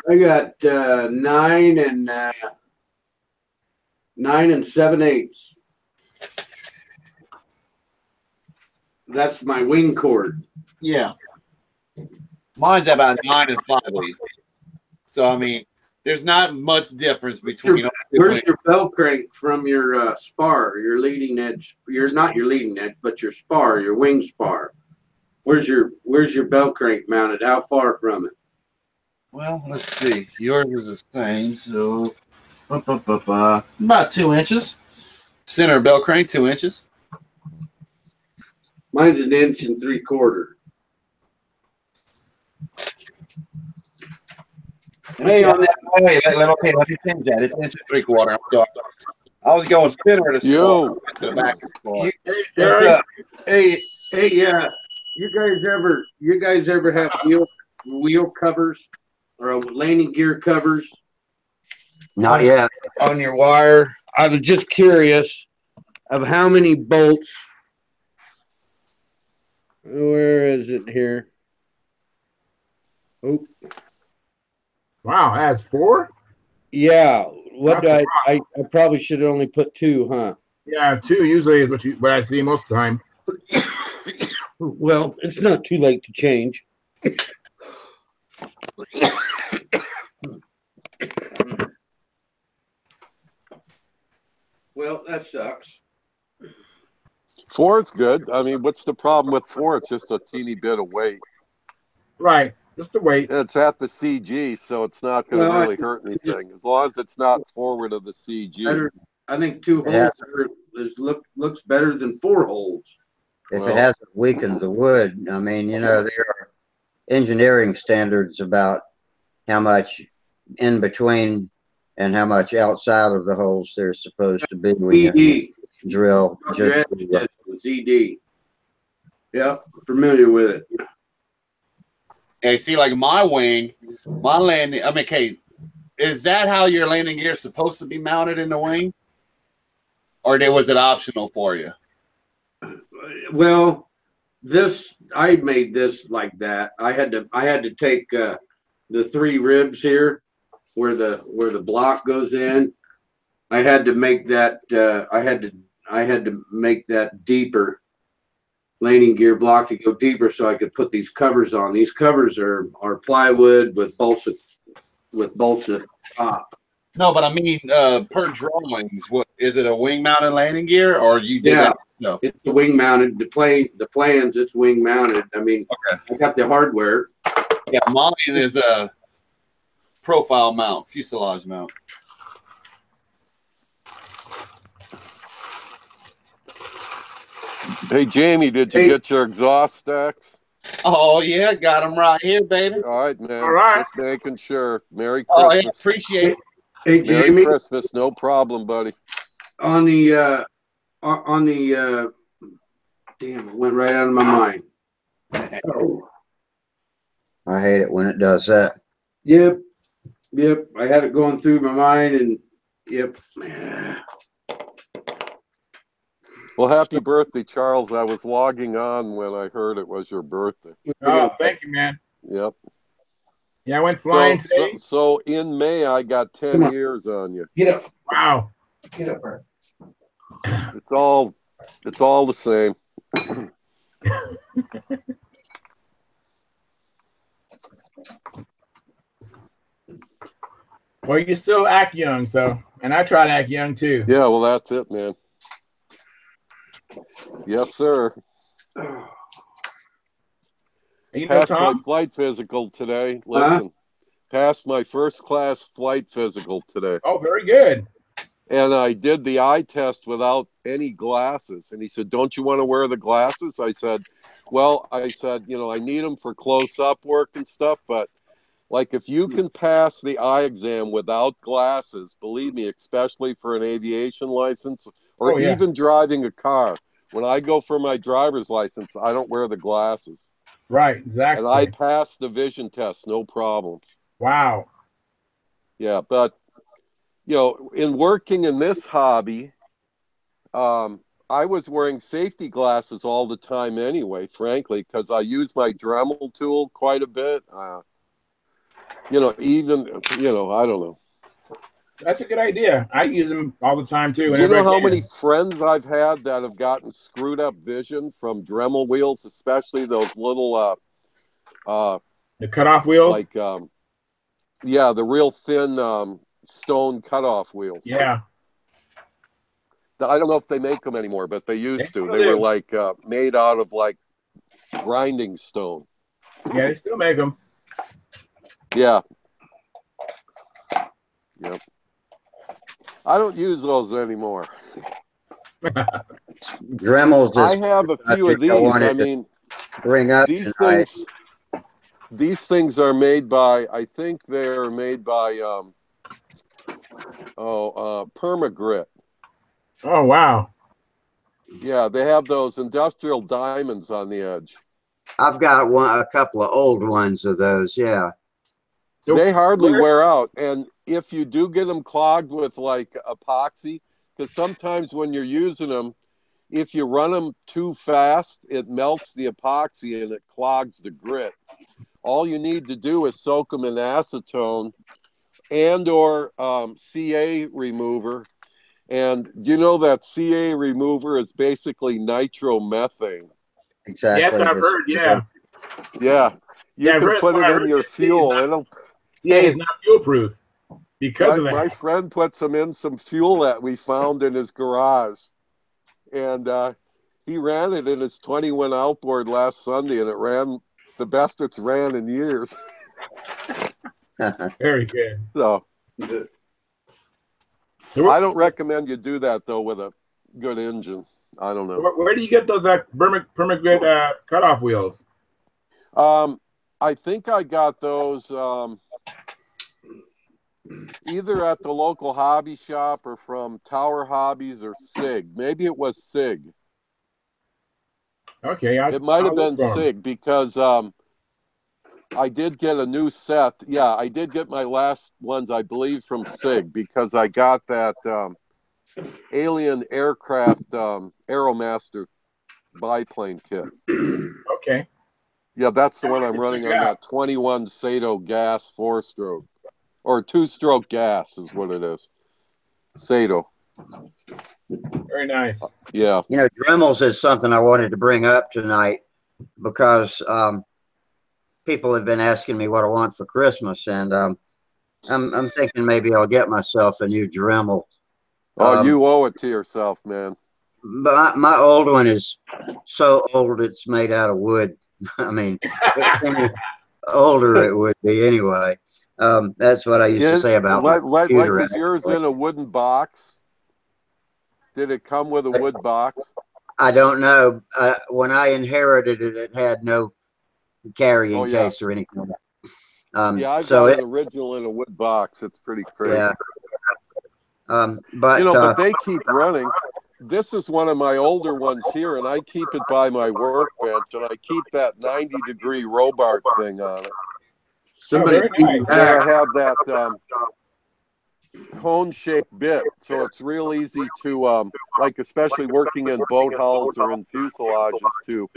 I got 9 7/8. That's my wing cord. Yeah. Mine's about 9 5/8. So, I mean, there's not much difference between. Where's your Bellcrank from your spar, your leading edge? You're not your leading edge, but your spar, your wing spar. Where's your Bellcrank mounted? How far from it? Well, let's see. Yours is the same, so about 2 inches. Center Bellcrank, 2 inches. Mine's 1 3/4 inches. Hey, on that. Wait, okay, let me change that. It's 1 3/4 inches. So I was going center to Yo. to the back of the floor. What's up? Hey, yeah. You guys ever have wheel covers or landing gear covers Not yet. on your wire? I was just curious of how many bolts. Where is it here? Oh, Wow, that's 4? yeah. What That's I probably should have only put 2, huh? Yeah, 2 usually is what I see most of the time. Well, it's not too late to change. Well, that sucks. 4's good. I mean, what's the problem with 4? It's just a teeny bit of weight. Right, just the weight. It's at the CG, so it's not going to really hurt anything. As long as it's not forward of the CG. I think 2 holes looks better than 4 holes. If it hasn't weakened the wood, I mean, there are engineering standards about how much in between and how much outside of the holes there's supposed to be when you drill. It's ED. Yeah, familiar with it. Hey, see, like my wing, my landing. I mean, okay, is that how your landing gear is supposed to be mounted in the wing, or was it optional for you? Well, I made this like that. I had to take the 3 ribs here where the block goes in. I had to make that I had to make that deeper landing gear block to go deeper so I could put these covers on. These covers are plywood with bolts at top. No, but I mean, per drawings, what is it? A wing mounted landing gear, or you did that yourself? It's the wing mounted. The plans, it's wing mounted. I mean, okay. I got the hardware. Yeah, mine is a profile mount, fuselage mount. Hey, Jamie, did you get your exhaust stacks? Oh, yeah, got them right here, baby. All right, man. All right. Just making sure. Merry Christmas. Oh, yeah, appreciate it. Hey, Merry Jamie. Christmas. No problem, buddy. On the damn, it went right out of my mind. Oh. I hate it when it does that. Yep. I had it going through my mind, and yep. Well, happy birthday, Charles. I was logging on when I heard it was your birthday. Oh, thank you, man. Yep. Yeah, I went flying today. So in May, I got 10 years on you. Get up. Wow. Get up, Bert. It's all the same. Well, you still act young, and I try to act young too. Yeah, well, that's it, man. Yes, sir. Passed my flight physical today. Listen, passed my first class flight physical today. Oh, very good. And I did the eye test without any glasses. And he said, "Don't you want to wear the glasses?" I said, "Well," I said, I need them for close-up work and stuff. But like, if you can pass the eye exam without glasses, believe me, especially for an aviation license or even driving a car, when I go for my driver's license, I don't wear the glasses. Right, exactly. And I passed the vision test, no problem. Wow. Yeah, but, in working in this hobby, I was wearing safety glasses all the time anyway, frankly, because I use my Dremel tool quite a bit. I don't know. That's a good idea. I use them all the time too. Do you know how many friends I've had that have gotten screwed up vision from Dremel wheels, especially those little the cutoff wheels? Like the real thin stone cutoff wheels. Yeah. I don't know if they make them anymore, but they used to. They were like made out of like grinding stone. Yeah, they still make them. Yeah. Yep. I don't use those anymore. Dremels I is have a few of subject I these. wanted I to mean, bring up these tonight. things are made by, I think they're made by Permagrit. Oh wow. Yeah, they have those industrial diamonds on the edge. I've got a couple of old ones of those. Yeah. So They hardly wear out, and if you do get them clogged with like epoxy, because sometimes when you're using them, if you run them too fast, it melts the epoxy and it clogs the grit. All you need to do is soak them in acetone and or CA remover. And you know that CA remover is basically nitromethane. Exactly. yes, I've heard. Yeah. Yeah, you Yeah, I've can heard, put well, it I in heard your that CA is fuel. not, It'll. CA is not fuel proof because of My that. friend put some in some fuel that we found in his garage, and he ran it in his 21 outboard last Sunday, and it ran the best it's ran in years. Very good. So So I don't recommend you do that though with a good engine. I don't know. where do you get those Permagrit cutoff wheels? I think I got those either at the local hobby shop or from Tower Hobbies or SIG. Maybe it was SIG. Okay, It might have I'll look been for 'em. SIG because I did get a new set. Yeah, I did get my last ones, I believe, from SIG because I got that Alien Aircraft Aeromaster biplane kit. Okay. Yeah, that's the one I'm running on that 21 Sato gas 4-stroke. Or 2-stroke gas is what it is. Sato. Very nice. Yeah. You know, Dremels is something I wanted to bring up tonight because people have been asking me what I want for Christmas, and I'm thinking maybe I'll get myself a new Dremel. Oh, you owe it to yourself, man. But my old one is so old it's made out of wood. I mean, any older it would be anyway. That's what I used to say about my computer. Is yours in a wooden box? Did it come with a wood box? I don't know. When I inherited it, it had no carrying case or anything. Yeah, I've so got an original in a wood box. It's pretty crazy. Yeah. But but they keep running. This is one of my older ones here, and I keep it by my workbench, and I keep that 90-degree Robart thing on it. Somebody very nice. Then I have that cone-shaped bit, so it's real easy to, like especially working in boat hulls or in fuselages, to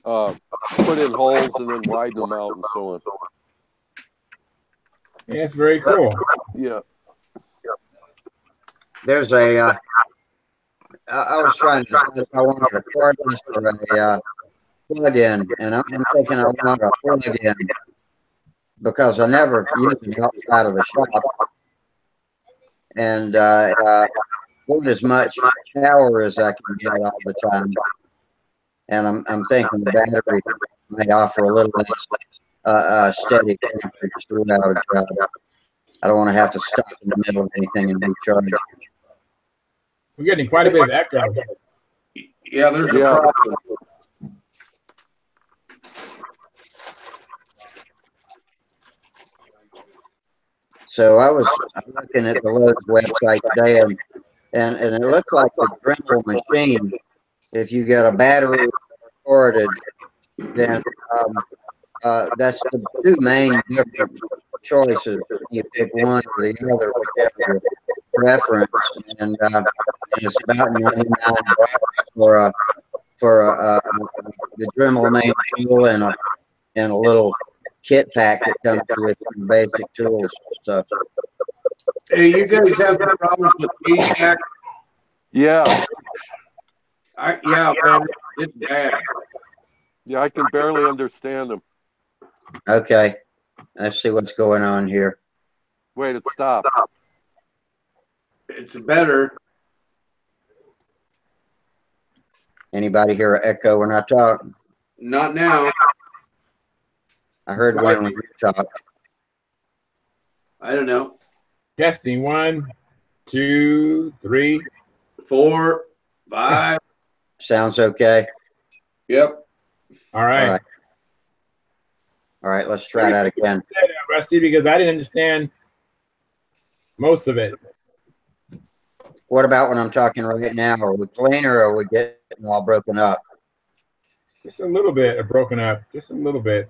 put in holes and then widen them out and so on. Yeah, it's very cool. Yeah. There's a. I was trying to decide if I wanted a cordless or a plug-in, and I'm thinking I want a plug-in because I never use it outside of the shop, and want as much power as I can get all the time. And I'm thinking the battery might offer a little less steady temperature throughout a job. I don't want to have to stop in the middle of anything and recharge. We're getting quite a bit of echo. Yeah, there's a problem. So I was looking at the Lowe's website today, and it looked like the Dremel machine, if you get a battery recorded, then that's the two main different choices. You pick one or the other, whichever your preference, and it's about $99 for the Dremel main tool and a little kit pack that comes with some basic tools. So, Hey, you guys have problems with feedback? Yeah. Yeah, man, it's bad. Yeah, I can barely understand them. okay, let's see what's going on here. Wait, it stopped. It's better. Anybody hear an echo when I talk? Not now. I heard one when you talked. I don't know. Testing 1, 2, 3. 4. 5. Sounds okay. Yep. All right. All right. All right, let's try that again. Rusty, because I didn't understand most of it. What about when I'm talking right now? Are we clean or are we getting all broken up? Just a little bit of broken up, just a little bit,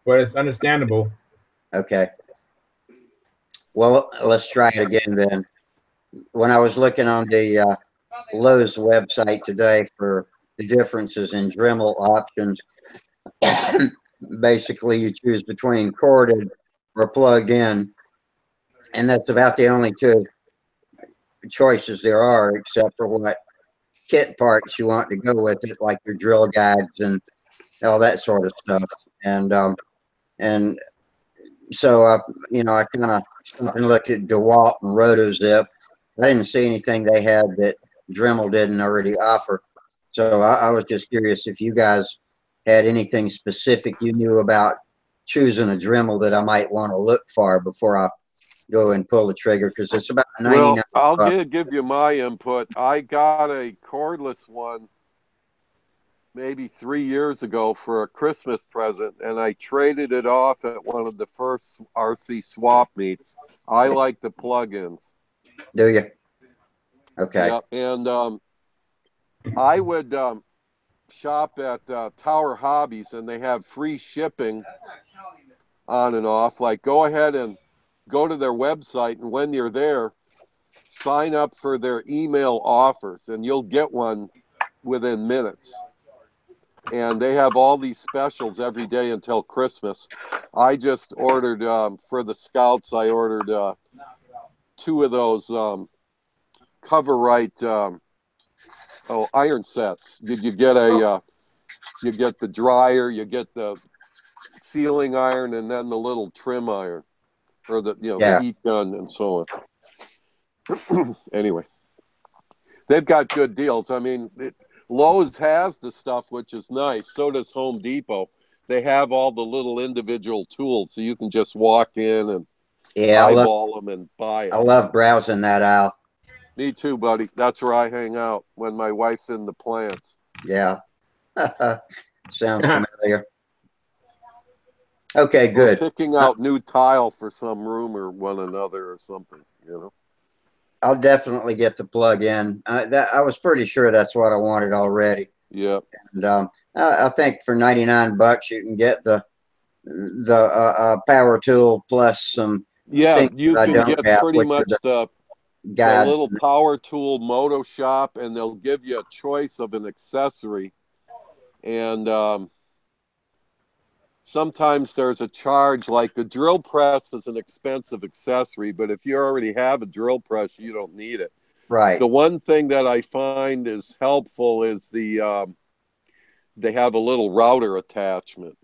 but it's understandable. Okay. Well, let's try it again then. When I was looking on the Lowe's website today for the differences in Dremel options, basically you choose between corded or plugged in, and that's about the only two choices there are, except for what kit parts you want to go with it, like your drill guides and all that sort of stuff. And so I kind of stopped and looked at DeWalt and RotoZip. I didn't see anything they had that Dremel didn't already offer. So I was just curious if you guys had anything specific you knew about choosing a Dremel that I might want to look for before I go and pull the trigger, because it's about 99 Well, I'll bucks. give you my input. I got a cordless one maybe 3 years ago for a Christmas present, and I traded it off at one of the first RC swap meets. I like the plugins. Do you? Okay. Yeah, and I would shop at Tower Hobbies, and they have free shipping on and off. Like, go ahead and go to their website, and when you're there, sign up for their email offers, and you'll get one within minutes. And they have all these specials every day until Christmas. I just ordered for the Scouts. I ordered 2 of those Cover-Right iron sets. You get you get the dryer, you get the sealing iron, and then the little trim iron, or the Yeah. the heat gun and so on. Anyway, they've got good deals. I mean, Lowe's has the stuff, which is nice. So does Home Depot. They have all the little individual tools, so you can just walk in and Yeah, eyeball them and buy it. I love browsing that aisle. Me too, buddy. That's where I hang out when my wife's in the plants. Yeah. Sounds familiar. Okay, good. Or picking out new tile for some room or one another or something, I'll definitely get the plug in. I was pretty sure that's what I wanted already. Yeah. And I think for 99 bucks you can get the power tool plus some Yeah, things you that I can don't get have, pretty which are much the guides. little power tool moto shop, and they'll give you a choice of an accessory. And sometimes there's a charge, like the drill press is an expensive accessory, but if you already have a drill press, you don't need it. Right. The one thing that I find is helpful is they have a little router attachment.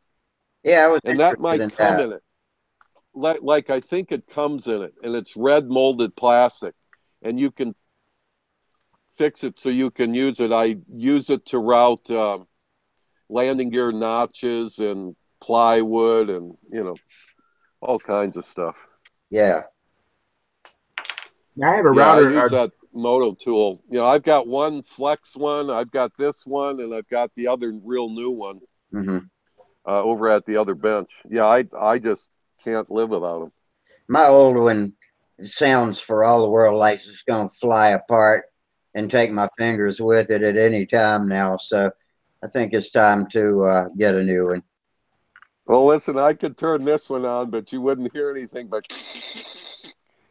Yeah, I was And that interested might in come that. in it. Like I think it comes in it, and it's red molded plastic, and you can fix it so you can use it. I use it to route landing gear notches and plywood and all kinds of stuff. Yeah. I have a Yeah, I router. use that moto tool. I've got one flex one, I've got this one, and I've got the other real new one over at the other bench. Yeah, I just can't live without them. My old one sounds for all the world like it's going to fly apart and take my fingers with it at any time now. So I think it's time to get a new one. Well, listen, I could turn this one on, but you wouldn't hear anything. But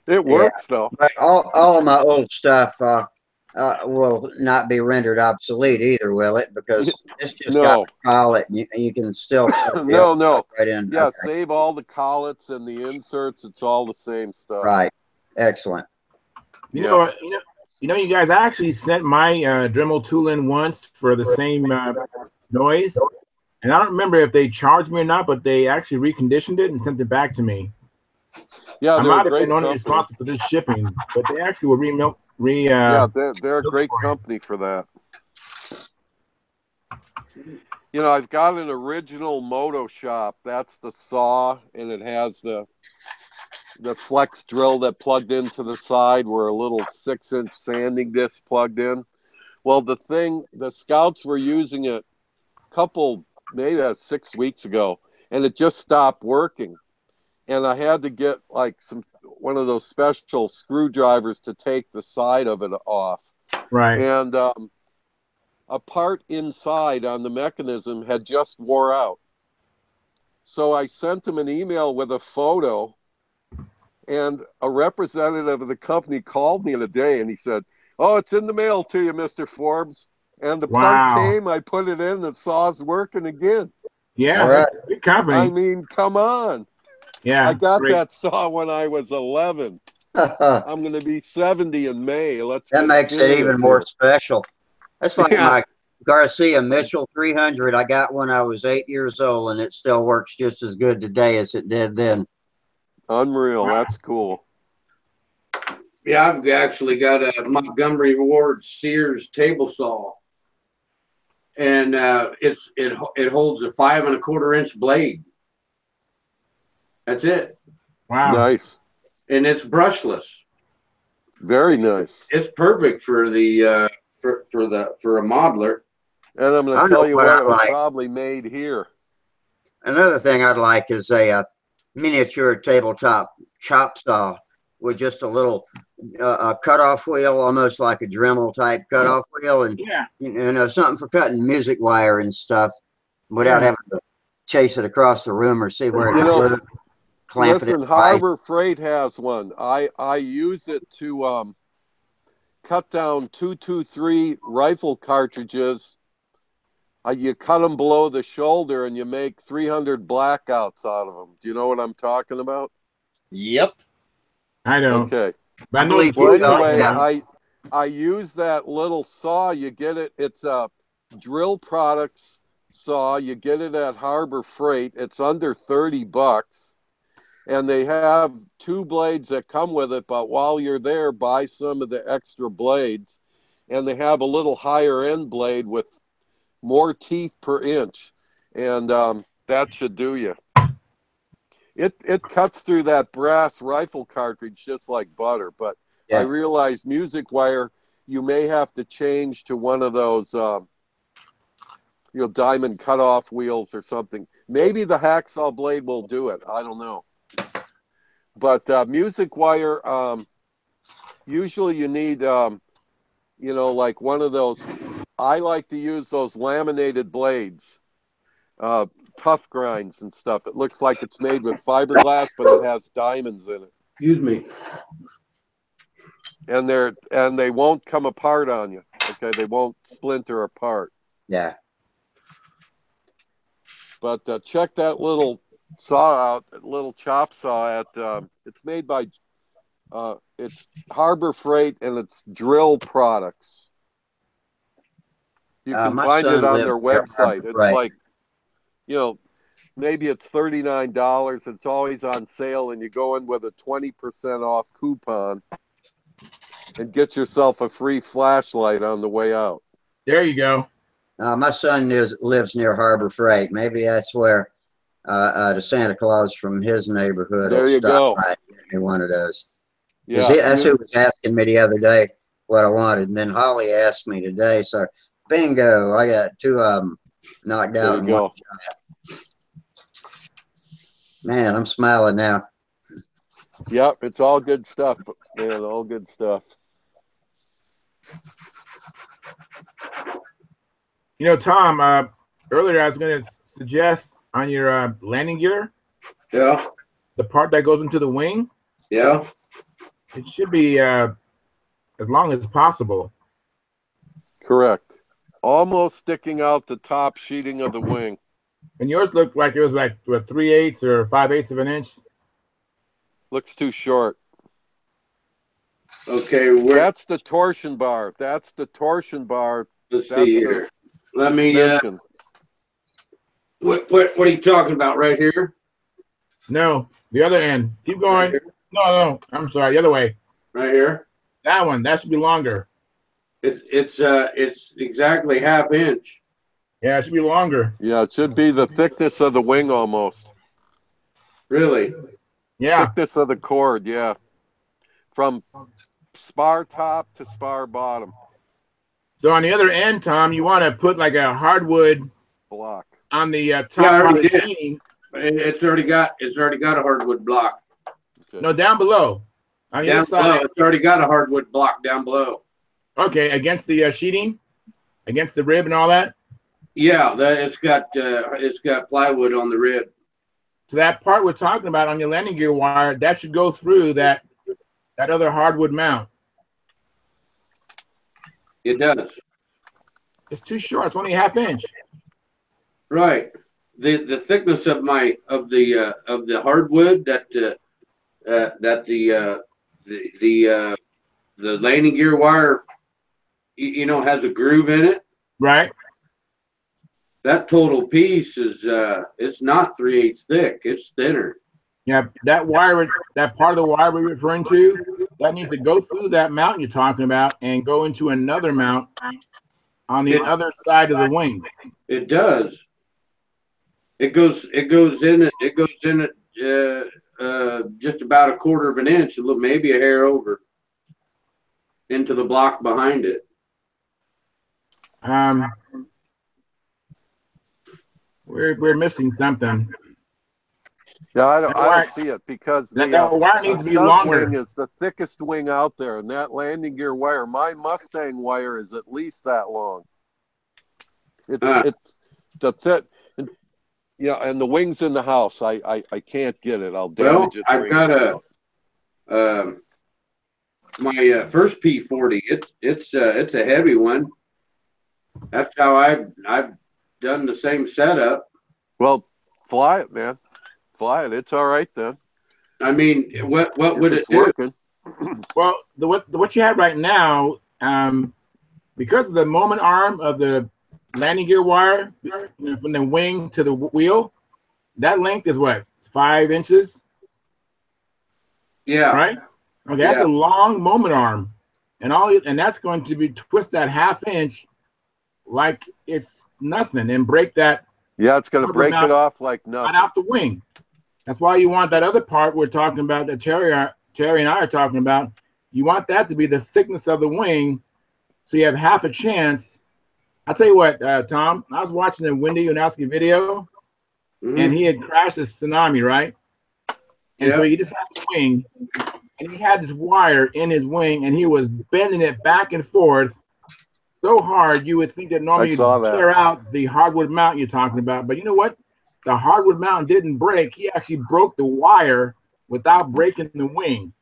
it works, though. But all of my old stuff will not be rendered obsolete either, will it? Because it's just got to call it. You can still no. right in. Yeah, Okay. save all the collets and the inserts. It's all the same stuff. Right. Excellent. You guys, I actually sent my Dremel tool in once for the same noise, and I don't remember if they charged me or not, but they actually reconditioned it and sent it back to me. Yeah, I they're might a have great been only company. responsible for this shipping, but they actually were yeah, they're a great company for that. I've got an original moto shop. That's the saw, and it has the flex drill that plugged into the side where a little 6-inch sanding disc plugged in. Well, the scouts were using it maybe 6 weeks ago, and it just stopped working. And I had to get like one of those special screwdrivers to take the side of it off. Right. And a part inside on the mechanism had just wore out. So I sent him an email with a photo, and a representative of the company called me in a day, and he said, "Oh, it's in the mail to you, Mr. Forbes." And the part Wow. came, I put it in, and the saw's working again. Yeah, All right. good company. I mean, come on. Yeah, I got great. that saw when I was 11. That I'm going to be 70 in May. Let's makes it serious even more here. special. That's like Yeah. my Garcia Mitchell 300 I got when I was 8 years old, and it still works just as good today as it did then. Unreal. That's cool. Yeah, I've actually got a Montgomery Ward Sears table saw, and it holds a 5 1/4 inch blade. That's it, Wow. Nice. and it's brushless. Very nice. It's perfect for the for a modeler. And I'm going I to know tell you what what, I it was like. probably made here. Another thing I'd like is a miniature tabletop chop saw with just a little cutoff wheel, almost like a Dremel type cutoff wheel, and Yeah. you know, something for cutting music wire and stuff without Yeah. having to chase it across the room or see where You know, it clamp it Listen, in place. Harbor Freight has one. I use it to cut down 223 rifle cartridges. You cut them below the shoulder, and you make 300 blackouts out of them. Do you know what I'm talking about? Yep. I know. Okay. But I know believe Well, you don't anyway, have- I use that little saw. You get it. It's a Drill Products saw. You get it at Harbor Freight. It's under $30, and they have 2 blades that come with it. But while you're there, buy some of the extra blades, and they have a little higher end blade with more teeth per inch, and that should do you. It cuts through that brass rifle cartridge just like butter. But Yeah. I realized music wire, you may have to change to one of those diamond cutoff wheels or something. Maybe the hacksaw blade will do it. I don't know. But music wire, usually you need like one of those. I like to use those laminated blades, tough grinds and stuff. It looks like it's made with fiberglass, but it has diamonds in it. Excuse me. And they won't come apart on you. Okay, they won't splinter apart. Yeah. But check that little saw out, that little chop saw at. It's made by. It's Harbor Freight, and it's Drill Products. You can My find it son on lives their near website. Harbor It's Freight. like, maybe it's $39. It's always on sale, and you go in with a 20% off coupon and get yourself a free flashlight on the way out. There you go. My son lives near Harbor Freight. Maybe that's where the Santa Claus from his neighborhood There will you go. stop by and get me one of those. Yeah, That's who was asking me the other day what I wanted. And then Holly asked me today. So, bingo, I got 2 of them knocked there out you in go. one shot. Man, I'm smiling now. Yep, it's all good stuff, man. All good stuff. Tom, earlier I was going to suggest on your landing gear, Yeah. the part that goes into the wing, Yeah. it should be as long as possible. Correct. Almost sticking out the top sheeting of the wing. And yours looked like it was like, what, 3/8 or 5/8 of an inch? Looks too short. Okay. That's the torsion bar. That's the torsion bar. Let's That's see here. Let me. suspension. What are you talking about right here? No, the other end. Keep going. Right here? No, I'm sorry, the other way. Right here. That one, that should be longer. It's exactly 1/2 inch. Yeah, it should be longer. Yeah, it should be the thickness of the wing almost. Really? Yeah. Thickness of the cord, yeah. From spar top to spar bottom. So on the other end, Tom, you want to put like a hardwood block on the top Yeah, I part of already the did. sheeting. It's already got a hardwood block. Okay. No, down below. On the Down other side. below, it's already got a hardwood block down below. Okay, against the sheeting, against the rib and all that. Yeah, it's got plywood on the rib. So that part we're talking about on your landing gear wire, that should go through that other hardwood mount. It does. It's too short. It's only a ½ inch. Right. The thickness of the hardwood that the landing gear wire, has a groove in it. Right. That total piece is it's not 3/8 thick. It's thinner. Yeah, that wire, that part of the wire we're referring to, that needs to go through that mount you're talking about and go into another mount on the other side of the wing. It does. It goes in it just about 1/4 of an inch, maybe a hair over, into the block behind it. We're missing something. Yeah, I don't see it because that wire needs to be longer. Wing is the thickest wing out there, and that landing gear wire, my Mustang wire, is at least that long. It's the thick. Yeah, and the wing's in the house. I can't get it. I'll damage it. I've got my first P40. It's a heavy one. That's how I've done the same setup. Well, fly it, man. Fly it. It's all right then. I mean, what would it do? Working. Well, what you have right now, because of the moment arm of the landing gear wire from the wing to the wheel, that length is what, 5 inches? Yeah. Right. Okay, that's a long moment arm, and that's going to be twist that ½ inch like it's nothing and break that. Yeah, it's going to break it off like nothing. Right out the wing. That's why you want that other part we're talking about, that Terry and I are talking about. You want that to be the thickness of the wing, so you have half a chance. I'll tell you what, Tom, I was watching the Wendy Unowski video, and he had crashed a tsunami, right? And so he just had the wing, and he had this wire in his wing, and he was bending it back and forth so hard you would think that normally you'd tear out the hardwood mount you're talking about. But you know what? The hardwood mount didn't break. He actually broke the wire without breaking the wing.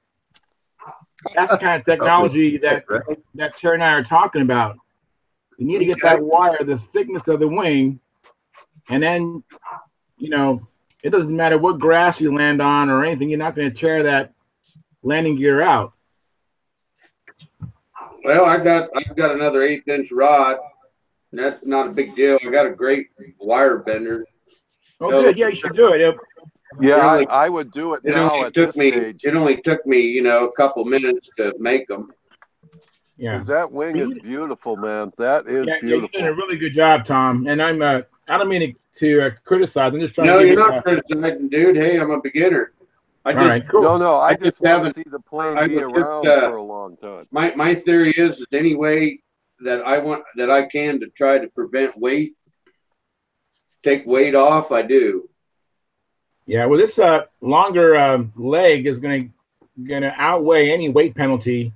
That's the kind of technology that Terry and I are talking about. You need to get that wire the thickness of the wing, and then, it doesn't matter what grass you land on or anything, you're not going to tear that landing gear out. Well, I've got another 1/8 inch rod. And that's not a big deal. I got a great wire bender. Oh, good. Yeah, you should do it. Yeah, I would do it now at this stage. It only took me, a couple minutes to make them. Yeah, because that wing is beautiful, man. That is beautiful. You're doing a really good job, Tom. And I don't mean to criticize. I'm just trying to. No, you're not criticizing, dude. Hey, I'm a beginner. All right, cool. No, I just want to see the plane be around for a long time. My theory is any way that I can to try to prevent take weight off, I do. Yeah, well, this longer leg is gonna outweigh any weight penalty,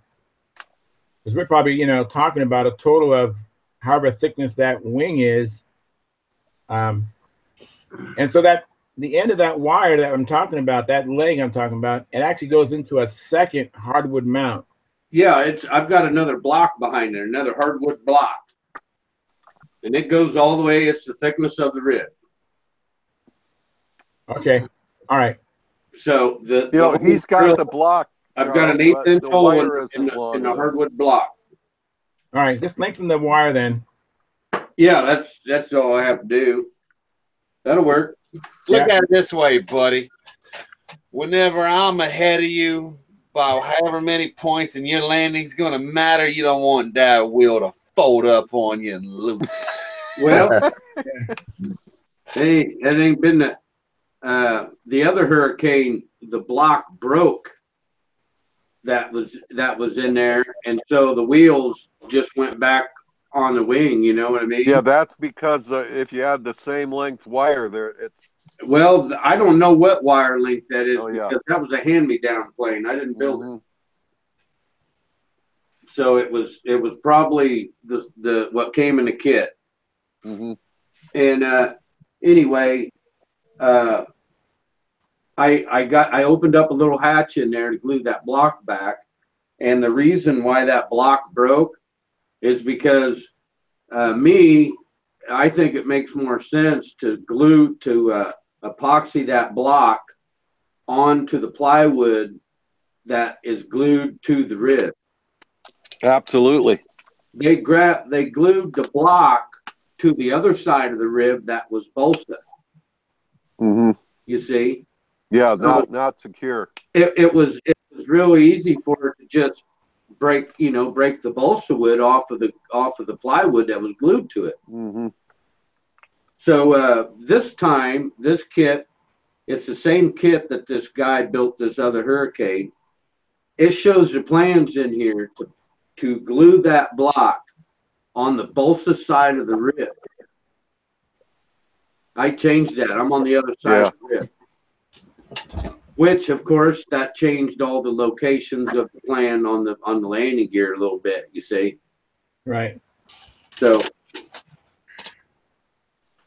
because we're probably talking about a total of however thickness that wing is, and so that the end of that wire that I'm talking about, that leg I'm talking about, it actually goes into a second hardwood mount. Yeah, I've got another block behind it, another hardwood block, and it goes all the way. It's the thickness of the rib. Okay, all right. So he's got the block. I've got an 1/8 inch hole in the hardwood block. All right, just lengthen the wire then. Yeah, that's all I have to do. That'll work. Look at it this way, buddy. Whenever I'm ahead of you by however many points and your landing's going to matter, you don't want that wheel to fold up on you and loop. Well, hey, it ain't been the other hurricane. The block broke. That was in there, and so the wheels just went back on the wing. You know what I mean? Yeah, that's because if you had the same length wire there, it's Well, I don't know what wire length that is, Oh, yeah. because that was a hand-me-down plane. I didn't build it. So it was probably the what came in the kit. Mm-hmm. And anyway, I opened up a little hatch in there to glue that block back, and the reason why that block broke is because I think it makes more sense to epoxy that block onto the plywood that is glued to the rib. Absolutely. They glued the block to the other side of the rib that was balsa. Mm-hmm. You see? Yeah, So not secure. it was really easy for it to just break the balsa wood off of the plywood that was glued to it. Mm-hmm. So this time, this kit, it's the same kit that this guy built this other Hurricane. It shows the plans in here to glue that block on the balsa side of the rib. I changed that. I'm on the other side of the rib. Which, of course, that changed all the locations of the plan on the landing gear a little bit, you see. Right. So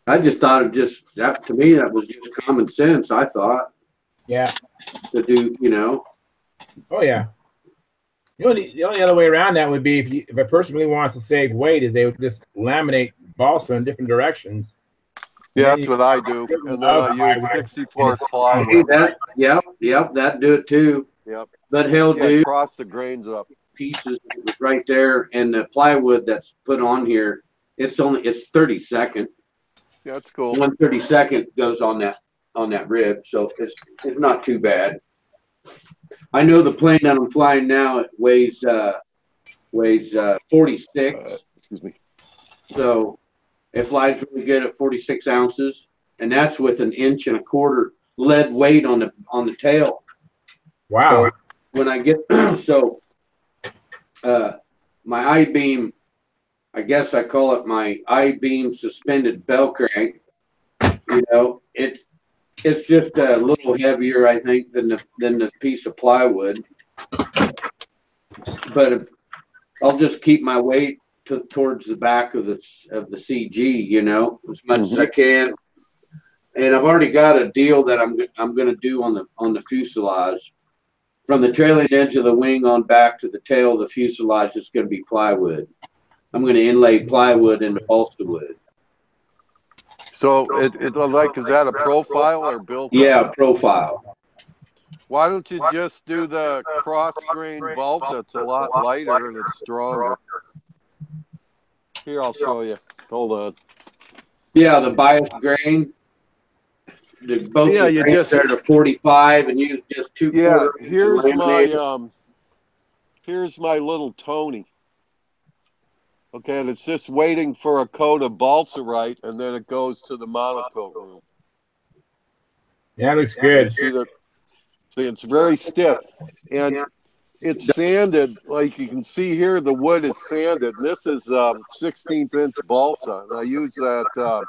I just thought that, to me, that was just common sense, I thought. Yeah. To do, Oh yeah. The only other way around that would be if a person really wants to save weight, is they would just laminate balsa in different directions. Yeah, that's what I do. And then I use 64 plywood. Yep, that'd do it too. Yep. But hell, dude, cross the grains up. Pieces right there, and the plywood that's put on here, it's 30 seconds. Yeah, that's cool. 1/32 goes on that rib, so it's not too bad. I know the plane that I'm flying now, it weighs 46. Excuse me. So it flies really good at 46 ounces, and that's with 1 1/4 inch lead weight on the tail. Wow. So when I get my I-beam, I guess I call it my I-beam suspended Bellcrank. It's just a little heavier, I think, than the piece of plywood. But I'll just keep my weight towards the back of the CG, as much as I can. And I've already got a deal that I'm going to do on the fuselage. From the trailing edge of the wing on back to the tail of the fuselage, it's going to be plywood. I'm going to inlay plywood into balsa wood. So is that a profile or built? Yeah, profile. Why don't you just do the cross-grain balsa? It's a lot lighter and it's stronger. Here, I'll show you. Hold on. Yeah, the bias grain. Both you just there to 45 and use just 2/4. Yeah, here's my little Tony. Okay, and it's just waiting for a coat of balsa, and then it goes to the monocoat room. Yeah, it looks good. See, it's very stiff, and it's sanded. Like you can see here, the wood is sanded. And this is 16th inch balsa, and I use that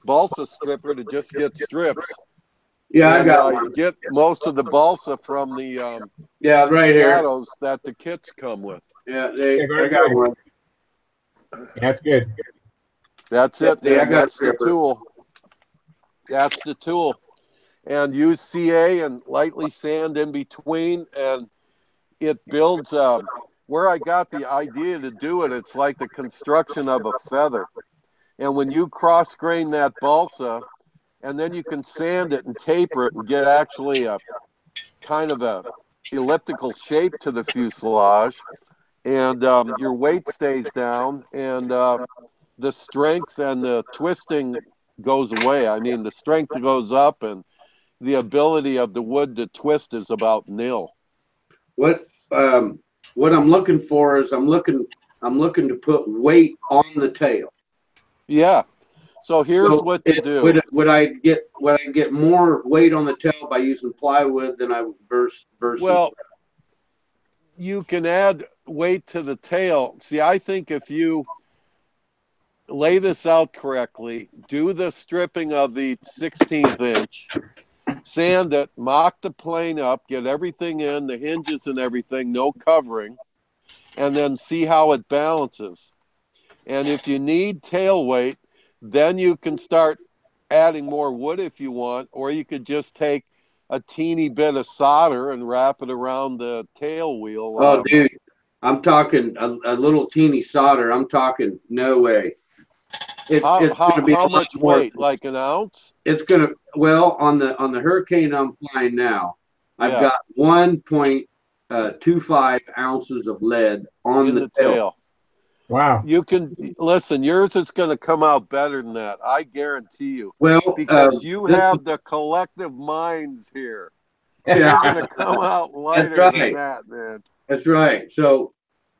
balsa stripper to just get strips. Yeah, and I got get most of the balsa from the right shadows that the kits come with. Yeah, I got one. That's good. That's it. Yeah, that's the tool. That's the tool. And use CA and lightly sand in between, and it builds. Where I got the idea to do it, it's like the construction of a feather. And when you cross grain that balsa, and then you can sand it and taper it and get actually a kind of a elliptical shape to the fuselage, and your weight stays down, and the strength and the twisting goes away. I mean, the strength goes up, and the ability of the wood to twist is about nil. What I'm looking for is I'm looking to put weight on the tail. Yeah. So here's what to do. Would I get more weight on the tail by using plywood than I would versus? Well, you can add weight to the tail. See, I think if you lay this out correctly, do the stripping of the 16th inch, sand it, mock the plane up, get everything in, the hinges and everything, no covering, and then see how it balances. And if you need tail weight, then you can start adding more wood if you want, or you could just take a teeny bit of solder and wrap it around the tail wheel. Oh, dude, I'm talking a little teeny solder. I'm talking no way. It's going to be how much more, weight? Like an ounce? It's going to, well, on the Hurricane I'm flying now, I've got 1.25 ounces of lead on the tail. Wow. You can listen, yours is going to come out better than that. I guarantee you. Well, because you have the collective minds here. Yeah. You're going to come out lighter than that, man. That's right. So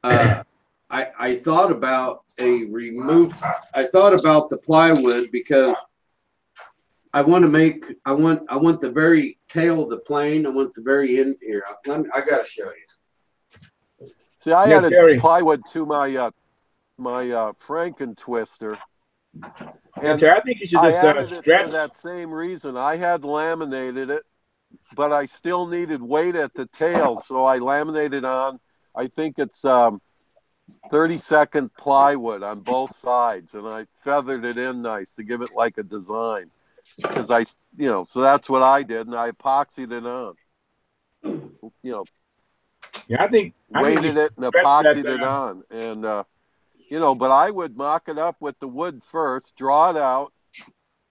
I thought about I thought about the plywood because I want the very tail of the plane. I want the very end here. I got to show you. See, I had a plywood to my Franken twister. And I think you should just stretch. For that same reason, I had laminated it, but I still needed weight at the tail, so I laminated on. I think it's 32nd plywood on both sides, and I feathered it in nice to give it like a design. Because so that's what I did, and I epoxied it on. Yeah, I think weighted it and epoxied it on, and but I would mock it up with the wood first, draw it out.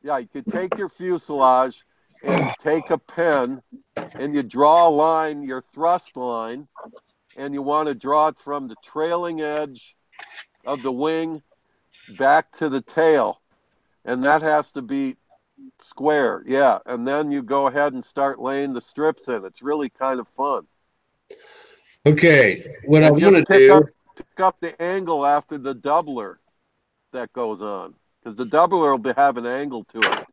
Yeah, you could take your fuselage and take a pen, and you draw a line, your thrust line, and you want to draw it from the trailing edge of the wing back to the tail, and that has to be square. Yeah, and then you go ahead and start laying the strips in. It's really kind of fun. Okay, what I want to do. Pick up the angle after the doubler that goes on, because the doubler will have an angle to it.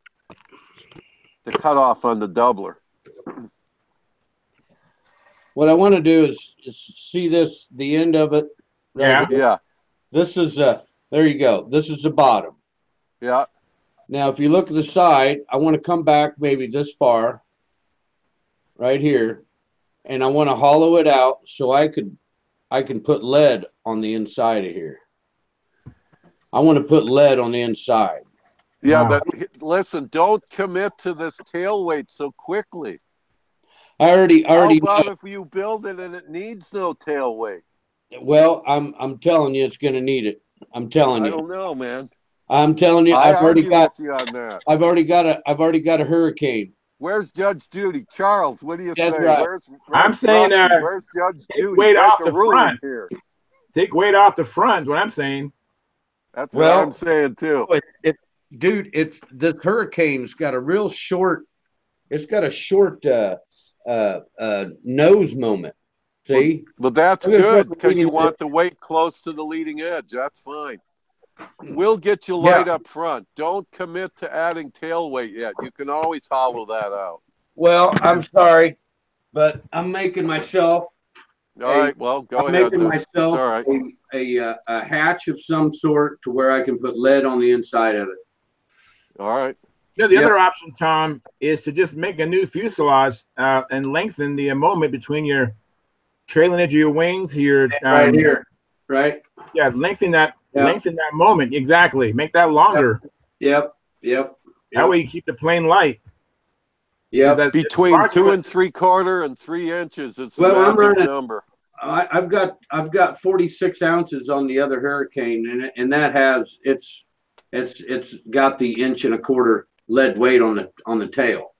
The cutoff on the doubler. What I want to do is see the end of it. Right here. Yeah. This is there you go. This is the bottom. Yeah. Now, if you look at the side, I want to come back maybe this far, right here, and I want to hollow it out so I can put lead on the inside of here. I want to put lead on the inside. Yeah, but listen, don't commit to this tail weight so quickly. I already How about know. if you build it and it needs no tail weight? Well, I'm telling you, it's going to need it. I'm telling you. I don't know, man. I'm telling you, I've already got you on that. I've already got a hurricane. Where's Judge Judy? Charles, what do you That's say? Right. I'm saying where's Judge Judy? Weight off the front. Here. Take weight off the front. What I'm saying. That's what I'm saying too. Dude, this hurricane's got a real short. It's got a short nose moment. See? But that's good because you want the weight close to the leading edge. That's fine. We'll get you light up front. Don't commit to adding tail weight yet. You can always hollow that out. Well, I'm sorry, but I'm making myself. All right. Well, go ahead. I'm making myself all right. a hatch of some sort to where I can put lead on the inside of it. All right. The other option, Tom, is to just make a new fuselage and lengthen the moment between your trailing edge of your wing to your right here, right? Yeah, lengthen that moment exactly. Make that longer. Yep. That way you keep the plane light. Yeah, between 2 3/4 and 3 inches. It's a magic number. I've got 46 ounces on the other Hurricane, and that has it's got the 1 1/4 lead weight on the tail.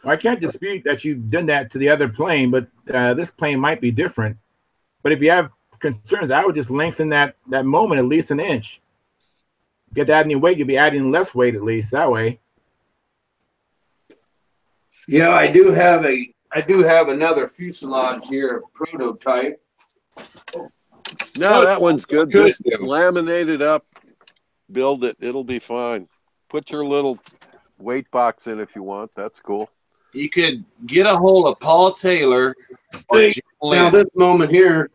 Well, I can't dispute that you've done that to the other plane, but this plane might be different. But if you have concerns, I would just lengthen that moment at least 1 inch. Get that any weight, you'll be adding less weight at least that way. Yeah, I do have another fuselage here, prototype. No, that one's good. Just laminate it up, build it. It'll be fine. Put your little weight box in if you want. That's cool. You could get a hold of Paul Taylor. Now this moment here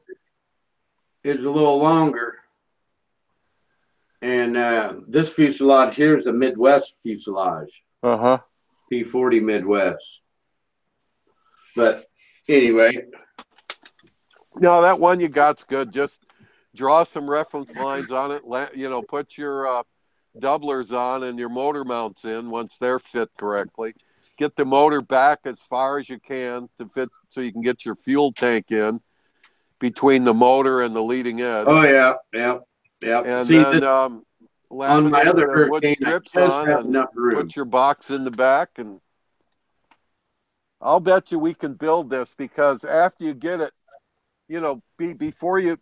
is a little longer. And this fuselage here is a Midwest fuselage, P40 Midwest. But anyway, No, that one you got's good. Just draw some reference lines on it. Put your doublers on and your motor mounts in once they're fit correctly. Get the motor back as far as you can to fit so you can get your fuel tank in between the motor and the leading edge. oh yeah. And See, then on my laminate other the wood Hurricane, strips I just on have and enough room. put your box in the back. And I'll bet you we can build this, because after you get it, before you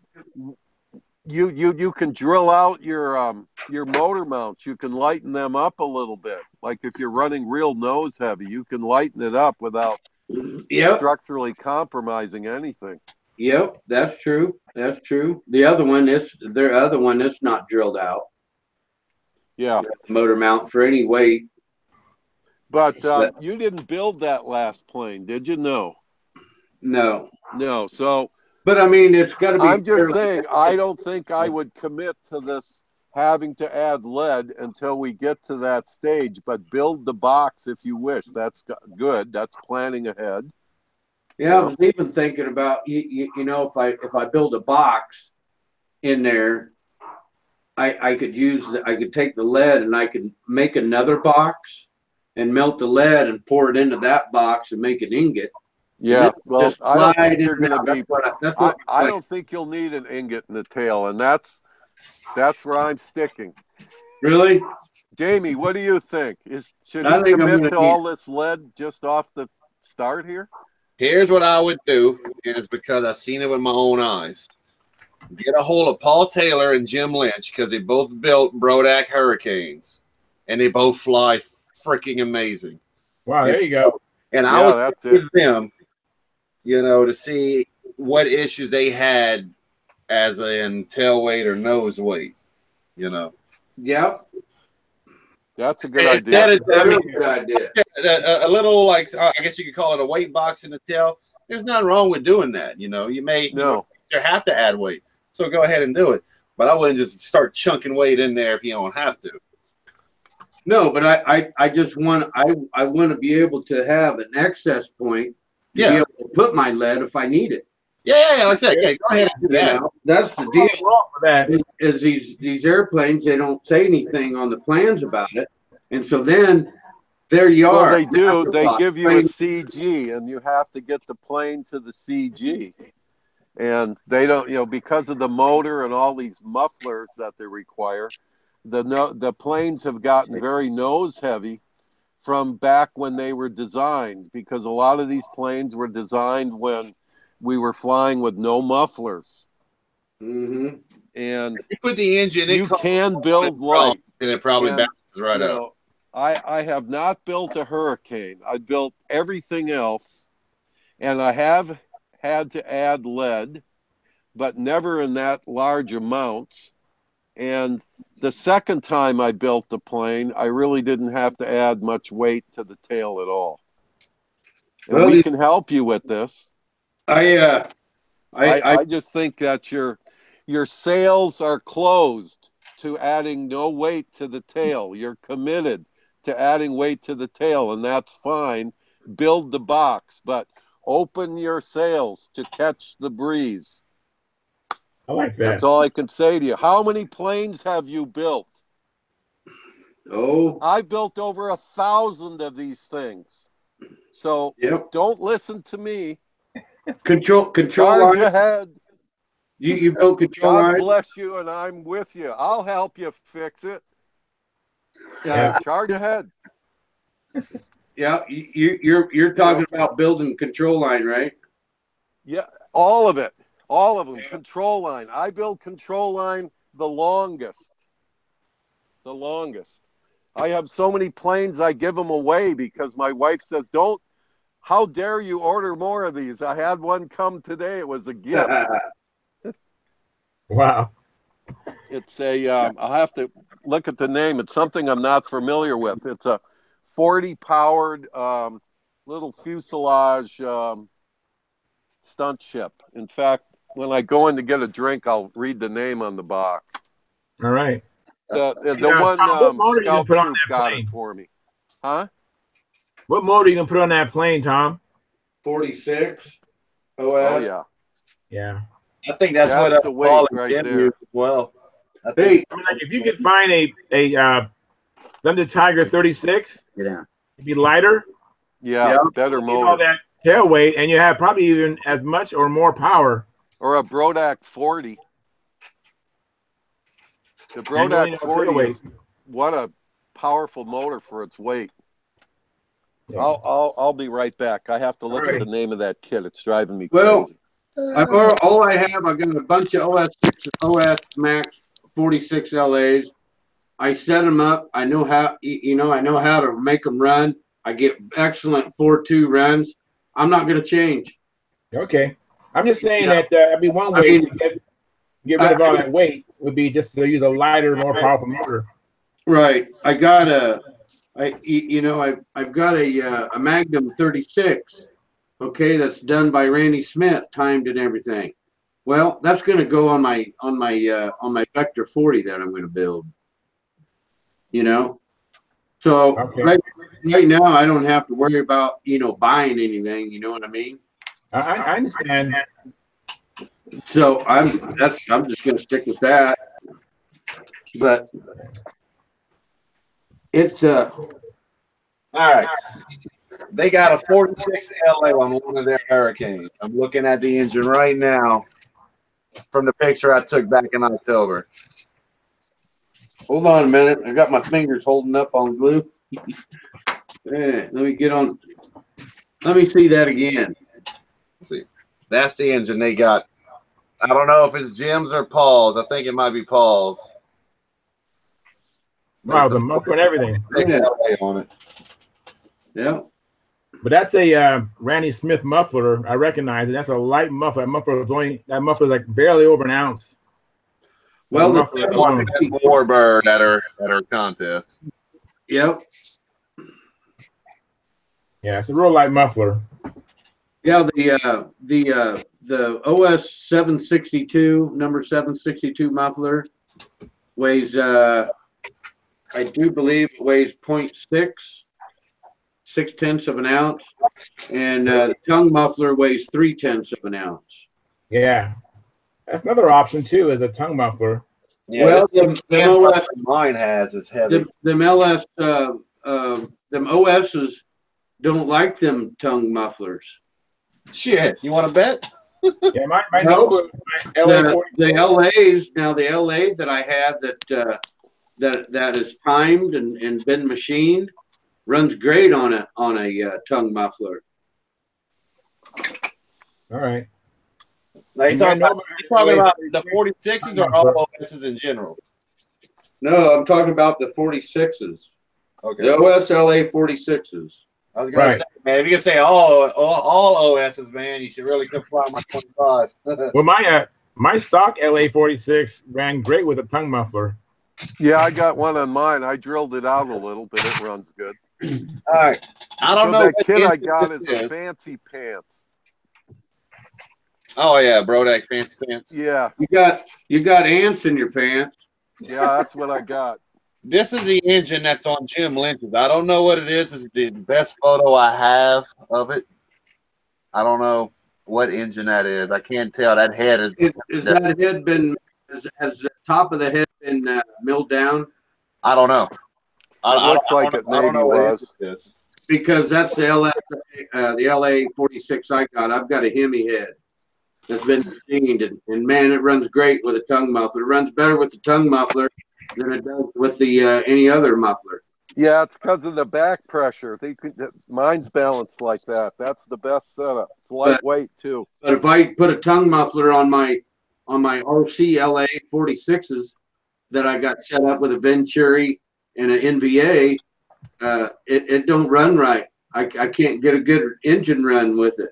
can drill out your motor mounts. You can lighten them up a little bit. Like if you're running real nose heavy, you can lighten it up without structurally compromising anything. Yep, that's true. That's true. The other one is not drilled out. Yeah. Motor mount for any weight. But you didn't build that last plane, did you? No. No. So, but I mean, it's got to be. I'm just saying, I don't think I would commit to this having to add lead until we get to that stage. But build the box if you wish. That's good. That's planning ahead. Yeah, I was even thinking about if I build a box in there, I could take the lead and I could make another box and melt the lead and pour it into that box and make an ingot. Yeah, well, I don't think you're going to be. I don't think you'll need an ingot in the tail, and that's where I'm sticking. Really, Jamie? What do you think? Should he commit to all this lead just off the start here? Here's what I would do, and it's because I've seen it with my own eyes. Get a hold of Paul Taylor and Jim Lynch, because they both built Brodak Hurricanes, and they both fly freaking amazing. Wow, there you go. And I would use them, to see what issues they had as in tail weight or nose weight, Yep. That's a good idea. Good idea. A little, like, I guess you could call it a weight box in the tail. There's nothing wrong with doing that. You have to add weight. So go ahead and do it. But I wouldn't just start chunking weight in there if you don't have to. No, but I just want to be able to have an access point to be able to put my lead if I need it. Yeah, like I said, go ahead and do that. That's the deal. Is these airplanes, they don't say anything on the plans about it, and so then there you are. Well, they do. They give you a CG, and you have to get the plane to the CG, and they don't. Because of the motor and all these mufflers that they require, the planes have gotten very nose heavy from back when they were designed, because a lot of these planes were designed when we were flying with no mufflers. Mm-hmm. And you put the engine, you can build light, and it probably balances right up. I have not built a Hurricane. I built everything else, and I have had to add lead, but never in that large amounts. And the second time I built the plane, I really didn't have to add much weight to the tail at all. And we can help you with this. I just think that your sales are closed to adding no weight to the tail. You're committed to adding weight to the tail, and that's fine. Build the box, but open your sails to catch the breeze. I like that. That's all I can say to you. How many planes have you built? Oh, I built over 1,000 of these things. So don't listen to me. Control Charge ahead. You built control God line? bless you, and I'm with you. I'll help you fix it. Yeah. Charge ahead. Yeah, you're talking about building control line, right? Yeah, all of it. All of them. Control line. I build control line the longest. The longest. I have so many planes, I give them away because my wife says, how dare you order more of these? I had one come today. It was a gift. Wow. It's I'll have to look at the name. It's something I'm not familiar with. It's a 40 powered little fuselage stunt ship. In fact, when I go in to get a drink, I'll read the name on the box. All right. The one Tom, what motor you gonna Scout put on Troop that got plane? it for me. Huh? What motor you gonna put on that plane, Tom? 46 OS. Oh yeah. Yeah. I think that's That's what the Paul weight and right Jim there. used as well. I Hey, think I mean, like if you could find a Thunder Tiger 36, Get down. it'd be lighter. Yeah, Yeah. better You know motor. that tail weight, and you have probably even as much or more power. Or a Brodak 40. The And you only Brodak know 40 tail weight. is what a powerful motor for its weight. Yeah. I'll be right back. I have to look at Alrighty. the name of that kit. It's driving me Well, crazy. all I have, I've got a bunch of OS Max 46 LAs. I set them up. I know how, I know how to make them run. I get excellent 4.2 runs. I'm not going to change. Okay. I'm just saying Yeah. that I mean one I way mean, to get rid of all that weight would be just to use a lighter, more powerful motor. Right. I got I've got a Magnum 36. Okay, that's done by Randy Smith, timed and everything. Well, that's going to go on my Vector 40 that I'm going to build. So Okay. right now I don't have to worry about buying anything. You know what I mean? I understand. So I'm just going to stick with that. But it's all right. They got a 46 LA on one of their Hurricanes. I'm looking at the engine right now from the picture I took back in October. Hold on a minute. I got my fingers holding up on glue. Yeah, let me get on. Let me see that again. Let's see, that's the engine they got. I don't know if it's Jim's or Paul's. I think it might be Paul's. Wow, the muffler and everything. 46 LA on it. Yeah. But that's a Randy Smith muffler. I recognize it. That's a light muffler. That muffler is like barely over an ounce. Well, The muffler alone. Warbird at her contest. Yep. Yeah, it's a real light muffler. Yeah. The OS 762 number 762 muffler weighs I do believe it weighs 0.6 of an ounce, and the tongue muffler weighs 0.3 of an ounce. Yeah, that's another option too, is a tongue muffler. Yeah, Well, them OS mine has is heavy. Them OSs don't like them tongue mufflers. Shit, you want to bet? Yeah, my No. Nova, my LA The LAs now, the LA that I have that is timed and been machined runs great on a tongue muffler. All right. Now, you talking about the 46s or all OSs in general? No, I'm talking about the 46s. Okay. The OSLA 46s. I was gonna say, man, if you can say all OSs, man, you should really come fly my 25. Well, my stock LA 46 ran great with a tongue muffler. Yeah, I got one on mine. I drilled it out a little, but it runs good. All right. I don't know. That what kit I got this is a fancy pants. Oh yeah, Brodak fancy pants. Yeah. You got ants in your pants. Yeah, that's what I got. This is the engine that's on Jim Lynch's. I don't know what it is. It's the best photo I have of it. I don't know what engine that is. I can't tell. That head is. Is that head been? Has the top of the head been milled down? I don't know. It looks like it maybe was. Because that's the LA 46 I got. I've got a Hemi head that's been machined, and man, it runs great with a tongue muffler. It runs better with the tongue muffler than it does with the any other muffler. Yeah, it's because of the back pressure. Mine's balanced like that. That's the best setup. It's lightweight too. But if I put a tongue muffler on my RC LA 46s that I got set up with a Venturi and an NVA, it don't run right. I can't get a good engine run with it.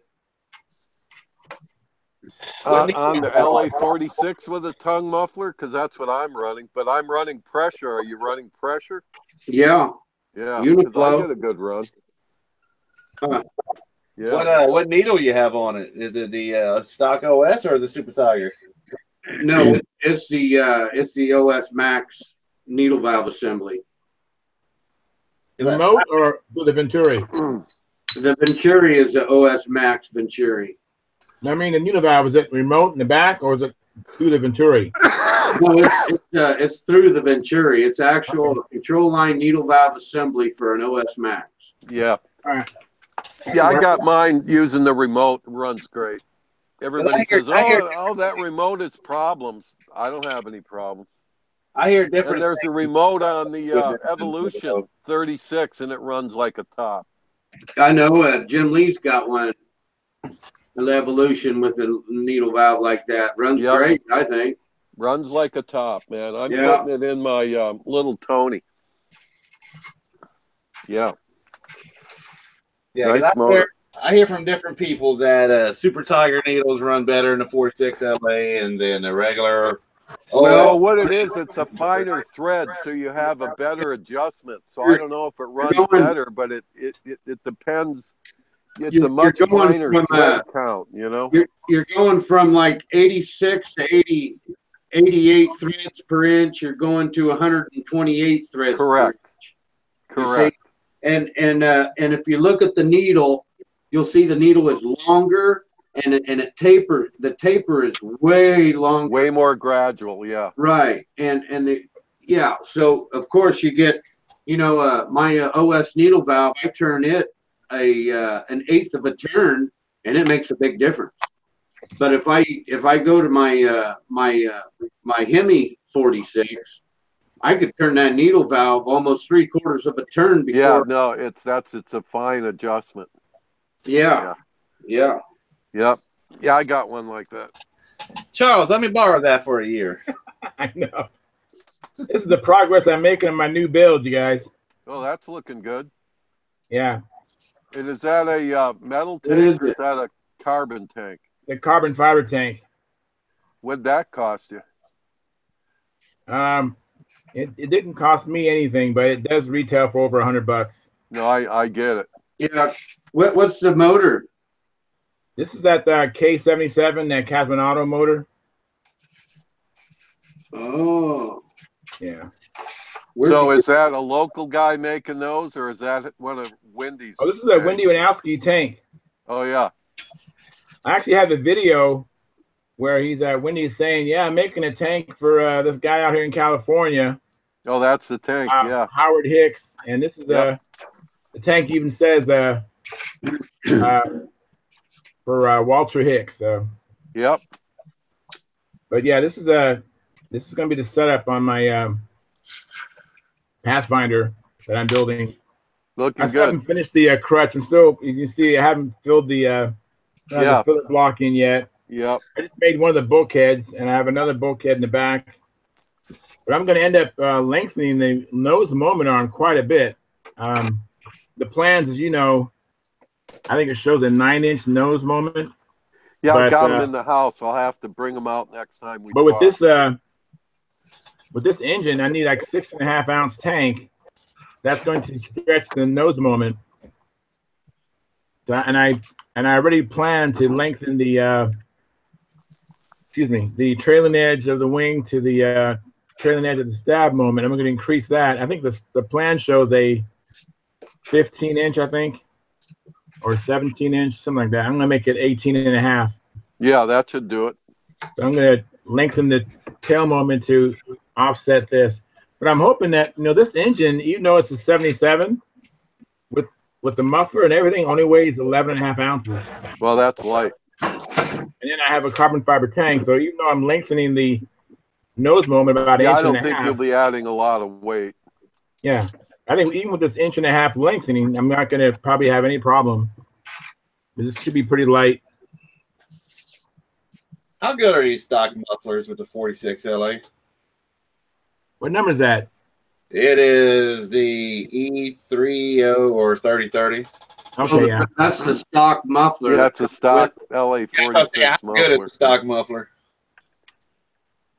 On the LA 46 with a tongue muffler, because that's what I'm running. But I'm running pressure. Are you running pressure? Yeah. Yeah, because I get a good run. Yeah. What needle you have on it? Is it the stock OS or is it Super Tiger? No, it's the OS Max needle valve assembly. Remote or through the Venturi? The Venturi is the OS Max Venturi. I mean, the needle valve, is it remote in the back or is it through the Venturi? No, it's through the Venturi. It's actual control line needle valve assembly for an OS Max. Yeah. All right. Yeah, I got mine using the remote. It runs great. Everybody says, oh, that remote is problems. I don't have any problems. I hear different. And there's a remote on the Evolution 36, and it runs like a top. I know Jim Lee's got one, an Evolution with a needle valve like that. Runs great, I think. Runs like a top, man. I'm putting it in my little Tony. Yeah. Yeah, nice motor. I hear from different people that Super Tiger needles run better in the 46 LA and then the regular. Well, what it is, it's a finer thread, so you have a better adjustment. So I don't know if it runs better, but it depends. It's a much finer thread count, you know? You're going from like 86 to 88 threads per inch. You're going to 128 threads Correct. per inch. Correct. And if you look at the needle, you'll see the needle is longer and it taper. The taper is way longer, way more gradual. Yeah. Right. So of course you get, my OS needle valve. I turn it an eighth of a turn, and it makes a big difference. But if I go to my my Hemi 46. I could turn that needle valve almost 3/4 of a turn before. Yeah, no, it's a fine adjustment. Yeah. Yep. Yeah, I got one like that. Charles, let me borrow that for a year. I know. This is the progress I'm making on my new build, you guys. Oh, that's looking good. Yeah. And is that a metal tank or is that a carbon tank? The carbon fiber tank. What'd that cost you? It didn't cost me anything, but it does retail for over $100. No, I get it. Yeah. What's the motor? This is that K77, that Casminato motor. Oh. Yeah. So is that a local guy making those, or is that one of Wendy's? Oh, this is a Wendy Wanowski tank. Oh, yeah. I actually have the video where he's at Wendy's saying, yeah, I'm making a tank for this guy out here in California. Oh, that's the tank, yeah. Howard Hicks. And this is the tank even says for Walter Hicks. So. Yep. But yeah, this is going to be the setup on my Pathfinder that I'm building. Looking I still haven't finished the crutch. I'm still, you can see, I haven't filled the filler block in yet. Yep. I just made one of the bulkheads, and I have another bulkhead in the back. But I'm going to end up lengthening the nose moment arm quite a bit. The plans, as you know, I think it shows a 9-inch nose moment. Yeah, I got them in the house. I'll have to bring them out next time we talk. With this engine, I need like 6.5 ounce tank. That's going to stretch the nose moment. And I already plan to lengthen the the trailing edge of the wing to the trailing edge of the stab moment. I'm going to increase that. I think the plan shows a 15-inch, I think, or 17-inch, something like that. I'm going to make it 18.5. Yeah, that should do it. So I'm going to lengthen the tail moment to offset this. But I'm hoping that, this engine, even though it's a 77, with the muffler and everything, only weighs 11.5 ounces. Well, that's light. And then I have a carbon fiber tank, so even though I'm lengthening the nose moment about an inch and a half. I don't think you'll be adding a lot of weight. Yeah. I think even with this 1.5 inch lengthening, I'm not going to probably have any problem. This should be pretty light. How good are these stock mufflers with the 46 LA? What number is that? It is the E30 or 3030. Okay, yeah. That's the stock muffler. Yeah, that's a stock LA 46 how good is the stock muffler?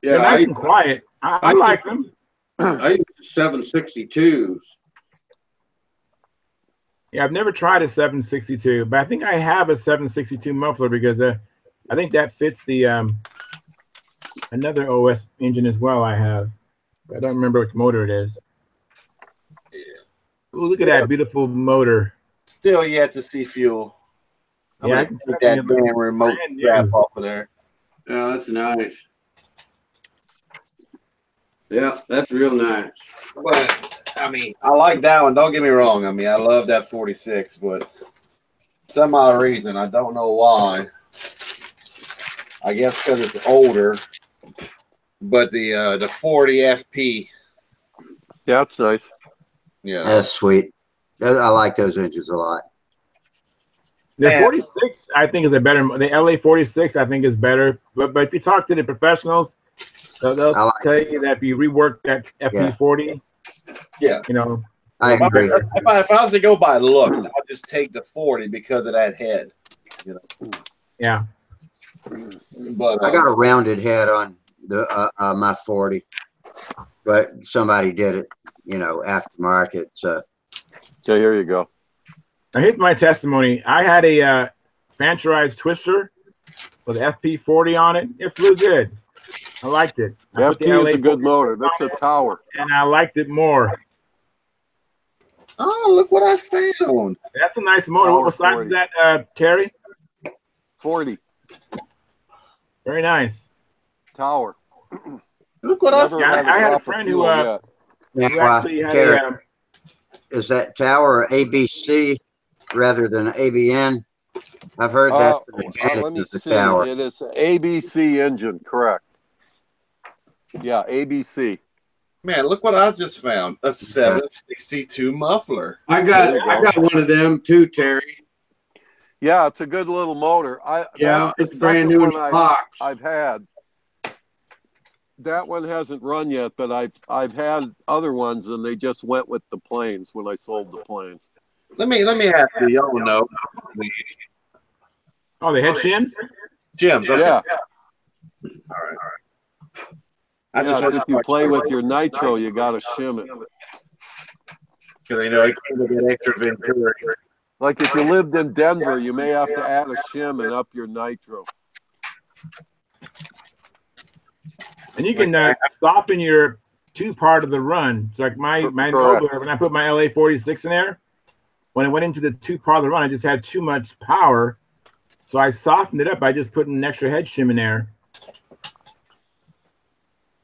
Yeah, they're nice and quiet. I like them. I use 762s. Yeah, I've never tried a 762, but I think I have a 762 muffler because I think that fits the another OS engine as well I have. I don't remember which motor it is. Yeah. Ooh, look at that beautiful motor. Still yet to see fuel. I'm Yeah, I gonna can take tell that you damn remote brand new. crap off of there. Yeah, that's nice. Yeah, that's real nice. But I mean, I like that one. Don't get me wrong. I mean, I love that 46, but some odd reason, I don't know why. I guess because it's older. But the 40 FP, Yeah, it's nice. yeah, That's sweet. I like those engines a lot. The Man. 46, I think, is a better. The LA 46, I think, is better. But if you talk to the professionals, they'll I like tell you that if you rework that FP40, yeah. you know. I agree. If I was to go by look, I'd just take the 40 because of that head. You know. Yeah. But I got a rounded head on the my 40, but somebody did it, you know, aftermarket. So Okay, here you go. Now here's my testimony. I had a Fancherized twister with FP40 on it. It flew good. I liked it. I put the FP is LA a good motor. This is a tower. and I liked it more. oh, look what I found. That's a nice motor. Tower What size 40. is that, Terry? 40 Very nice. tower. Look what I Never found. Yeah, I had a drop of friend fuel who, yet. now, who actually had Terry, a is that tower ABC rather than ABN? I've heard that's an advantage Let me of the see. tower. It is ABC engine, correct? Yeah, ABC. Man, look what I just found. A 762 muffler. I There you got one of them too, Terry. Yeah, it's a good little motor. Yeah, That's the it's brand second new in one the box. I've had. That one hasn't run yet, but I've had other ones, and they just went with the planes when I sold the planes. Let me ask you, y'all know. oh, the head shims? Jim's, okay. Yeah, All right. I yeah. just It's if you play with your nitro, you got to shim it. because I know it came with that extra Venturi. Like if you lived in Denver, you may have to add a shim and up your nitro. And you can soften your two-part of the run. It's like my Correct. Nobler, when I put my LA 46 in there, when it went into the two-part of the run, I just had too much power. So I softened it up by just putting an extra head shim in there.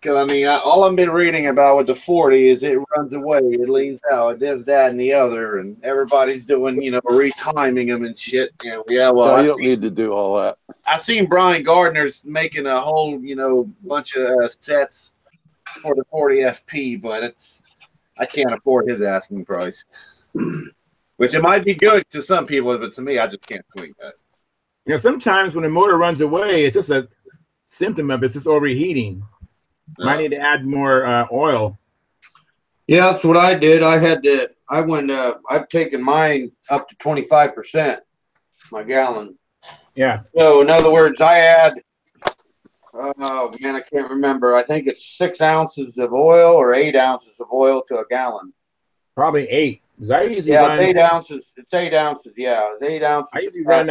Because I mean, all I've been reading about with the 40 is it runs away, it leans out, it does that and the other, and everybody's doing, you know, retiming them and shit. And yeah, well, No, you don't need to do all that. I seen Brian Gardner's making a whole, you know, bunch of sets for the 40 FP, but I can't afford his asking price. Which it might be good to some people, but to me, I just can't swing that. You know, sometimes when the motor runs away, it's just a symptom of it's just overheating. Might need to add more oil. Yeah, that's what I did. I've taken mine up to 25%, my gallon. Yeah. So in other words, I add, oh man, I can't remember. I think it's 6 ounces of oil or 8 ounces of oil to a gallon. Probably 8. Because I usually Yeah, run, it's 8 ounces. It's 8 ounces. Yeah, it's 8 ounces. I usually run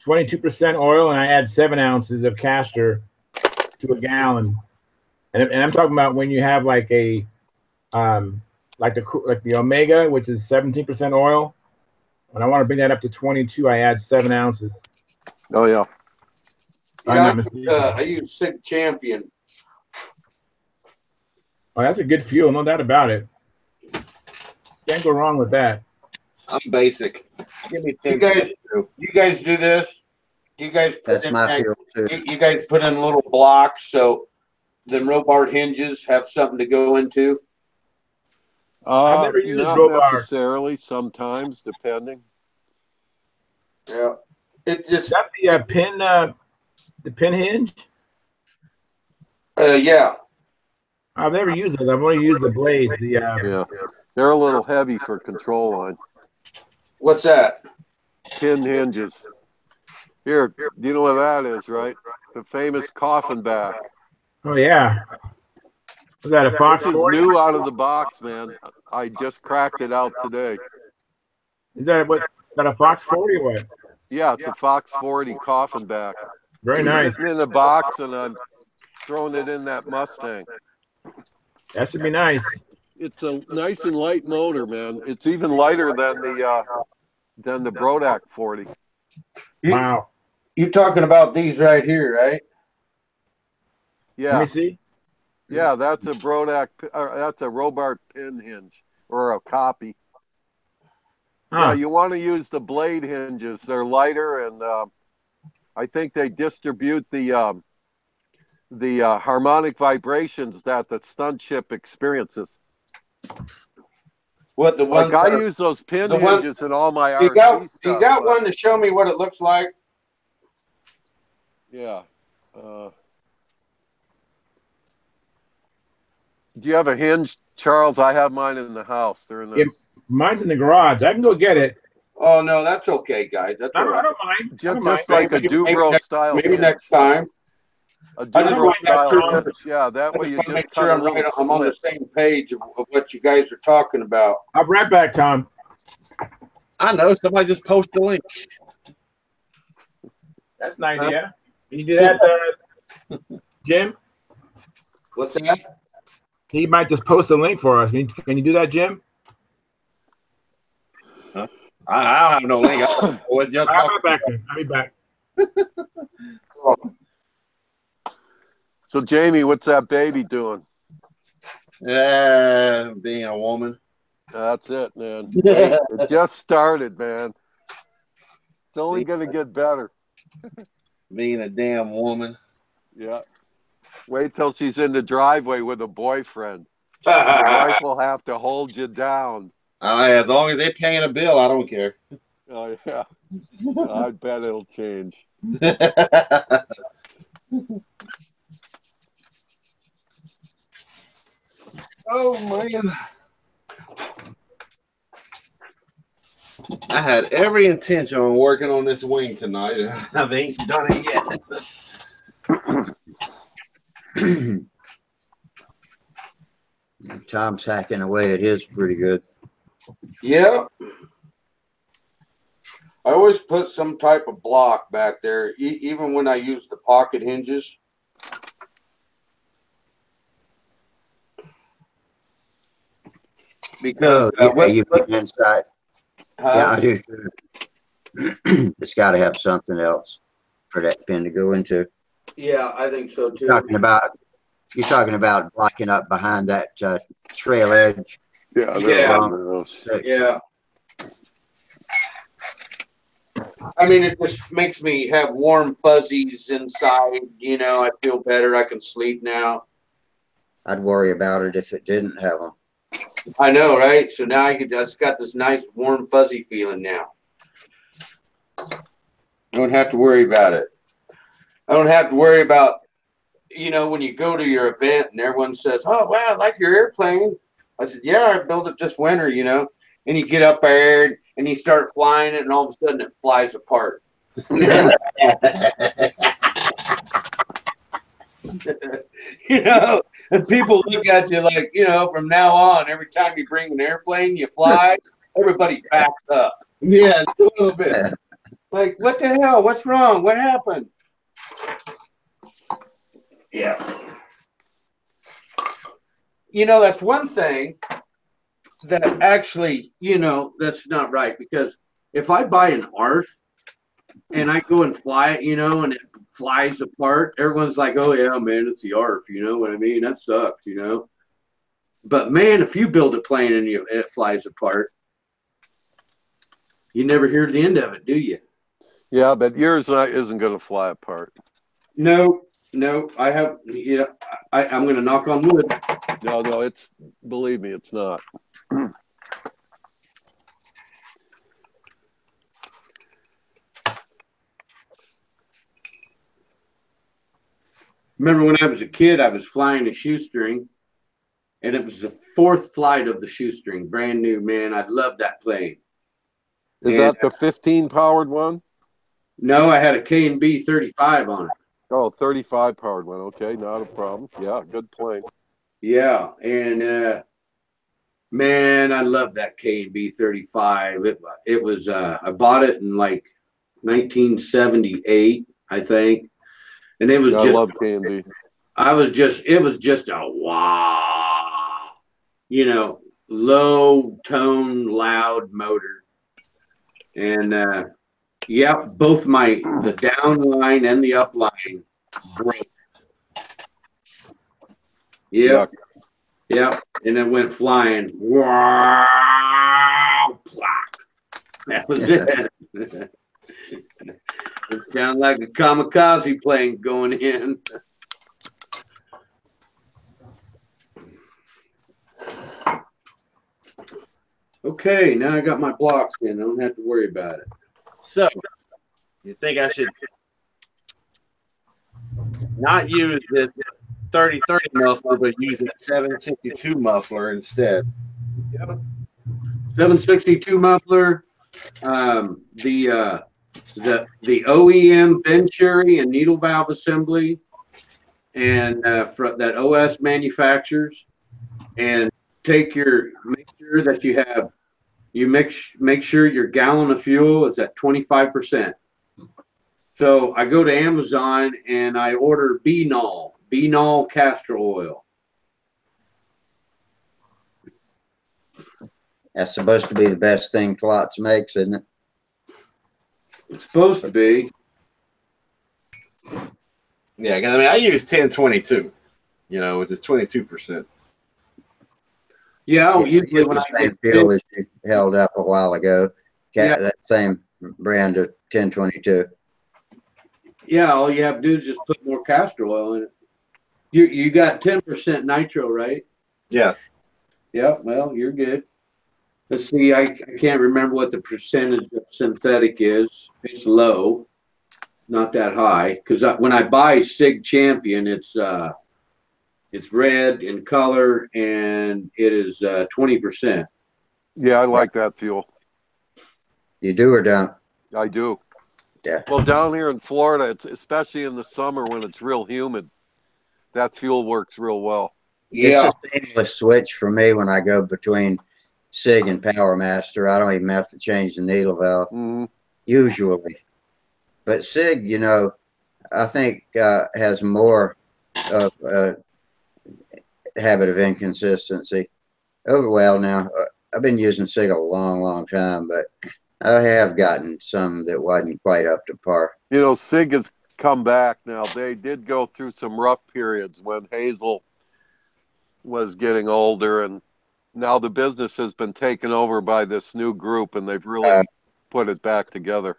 22% oil and I add 7 ounces of castor to a gallon. And I'm talking about when you have like a like the Omega, which is 17% oil. When I want to bring that up to 22, I add 7 ounces. Oh yeah. I use Sig Champion. Oh, that's a good fuel, no doubt about it. Can't go wrong with that. I'm basic. Give me 10. You guys do this? You guys put That's in my feel too. you guys put in little blocks so the Robart hinges have something to go into? I've never used not Robart. necessarily. Sometimes, depending. Yeah, it just Is that the pin hinge? yeah. I've never used it. I've only used the blades. Yeah, they're a little heavy for control line. What's that? Pin hinges. Here, you know what that is, right? The famous coffin back. Oh yeah. Was that a Fox This is 40? new out of the box, man. I just cracked it out today. Is that a Fox 40 or what? Yeah, it's a Fox 40 coffin back. Very nice. Sitting in a box, and I'm throwing it in that Mustang. That should be nice. It's a nice and light motor, man. It's even lighter than the Brodak 40. Wow. You're talking about these right here, right? Let Yeah, me see. yeah, that's a Brodak. That's a Robart pin hinge or a copy. Huh. Yeah, you want to use the blade hinges. They're lighter, and I think they distribute the harmonic vibrations that the stunt chip experiences. What the one? Like I use those pin the one- hinges in all my You RC got stuff. you got but- one to show me what it looks like? Yeah. Do you have a hinge, Charles? I have mine in the house. They're in the. Yeah, mine's in the garage. I can go get it. Oh no, that's okay, guys. That's I all don't, I right. don't mind. I don't Just mind. like a Maybe Dubro next- style. Maybe hinge. next time. A I just Dubro want to make style sure- hinge. Yeah, that I way just you want to just make cut sure a I'm little right. I'm on the slit. same page of what you guys are talking about. I'll be right back, Tom. I know. Somebody just post the link. That's an idea. Can you do that, Jim? What's that? He might just post a link for us. Can you do that, Jim? I don't have no link. What y'all I'll talking be back then. I'll be back. So Jamie, what's that baby doing? being a woman. That's it, man. It just started, man. It's only gonna get better. Being a damn woman. Yeah. Wait till she's in the driveway with a boyfriend. Your wife will have to hold you down. As long as they're paying a bill, I don't care. Oh yeah. I bet it'll change. Oh man. I had every intention on working on this wing tonight, and I ain't done it yet. Tom's hacking away at his pretty good. Yeah. I always put some type of block back there, even when I use the pocket hinges. Because You put it inside. Yeah, I do. It's got to have something else for that pin to go into. yeah, I think so too. You're talking about blocking up behind that trail edge. Yeah, Yeah. Yeah. I mean, it just makes me have warm fuzzies inside. You know, I feel better. I can sleep now. I'd worry about it if it didn't have them. I know, right? So now I just got this nice warm fuzzy feeling now. I don't have to worry about it. I don't have to worry about, you know, when you go to your event and everyone says, "Oh, wow, I like your airplane." I said, "Yeah, I built it this winter," you know. And you get up there and you start flying it, and all of a sudden it flies apart. You know, and people look at you like, you know, from now on, every time you bring an airplane, you fly, everybody backs up. Yeah, just a little bit. Like, what the hell? What's wrong? What happened? Yeah. You know, that's one thing that actually, you know, that's not right. Because if I buy an ARF and I go and fly it, you know, and it flies apart, everyone's like, "Oh, yeah, man, it's the ARF." You know what I mean? That sucks, you know. But, man, if you build a plane and it flies apart, you never hear the end of it, do you? Yeah, but yours isn't going to fly apart. No, I have, you know, I'm going to knock on wood. No, believe me, it's not. Remember when I was a kid, I was flying a shoestring, and it was the fourth flight of the shoestring, brand new, man. I loved that plane. Is that the 15 powered one? No, I had a K&B 35 on it. Oh, 35 powered one. Okay, not a problem. Yeah, good plane. Yeah, and man, I love that K&B 35. It was I bought it in like 1978, I think, and it was I just love K&B. it was just a wow. you know, low tone, loud motor. And yeah, both the down line and the up line broke. Yep. Yep. And it went flying. Wow. That was it. It sounded like a kamikaze plane going in. Okay, now I got my blocks in. I don't have to worry about it. So, you think I should not use this 3030 muffler, but use a 762 muffler instead? Yep. 762 muffler. The OEM Venturi and needle valve assembly, and that OS manufacturers, and make sure that you make sure your gallon of fuel is at 25%. So I go to Amazon and I order B-Nol castor oil. That's supposed to be the best thing Klotz makes, isn't it? It's supposed to be. Yeah, because I mean, I use 1022, which is 22%. Yeah, usually when the I same get fuel as you held up a while ago. Yeah. That same brand of 1022. Yeah, all you have to do is just put more castor oil in it. You got 10% nitro, right? Yeah. Yeah, well, you're good. Let's see, I can't remember what the percentage of synthetic is. It's low, not that high. Because when I buy Sig Champion, it's red in color and it is 20%. Yeah, I like that fuel. You do or don't? I do. Yeah. Well, down here in Florida, especially in the summer when it's real humid, that fuel works real well. Yeah. It's a seamless switch for me when I go between Sig and Power Master. I don't even have to change the needle valve usually. But Sig, I think has more of a habit of inconsistency. Now I've been using Sig a long time, but I have gotten some that wasn't quite up to par. Sig has come back now. They did go through some rough periods when Hazel was getting older, and now the business has been taken over by this new group, and they've really put it back together.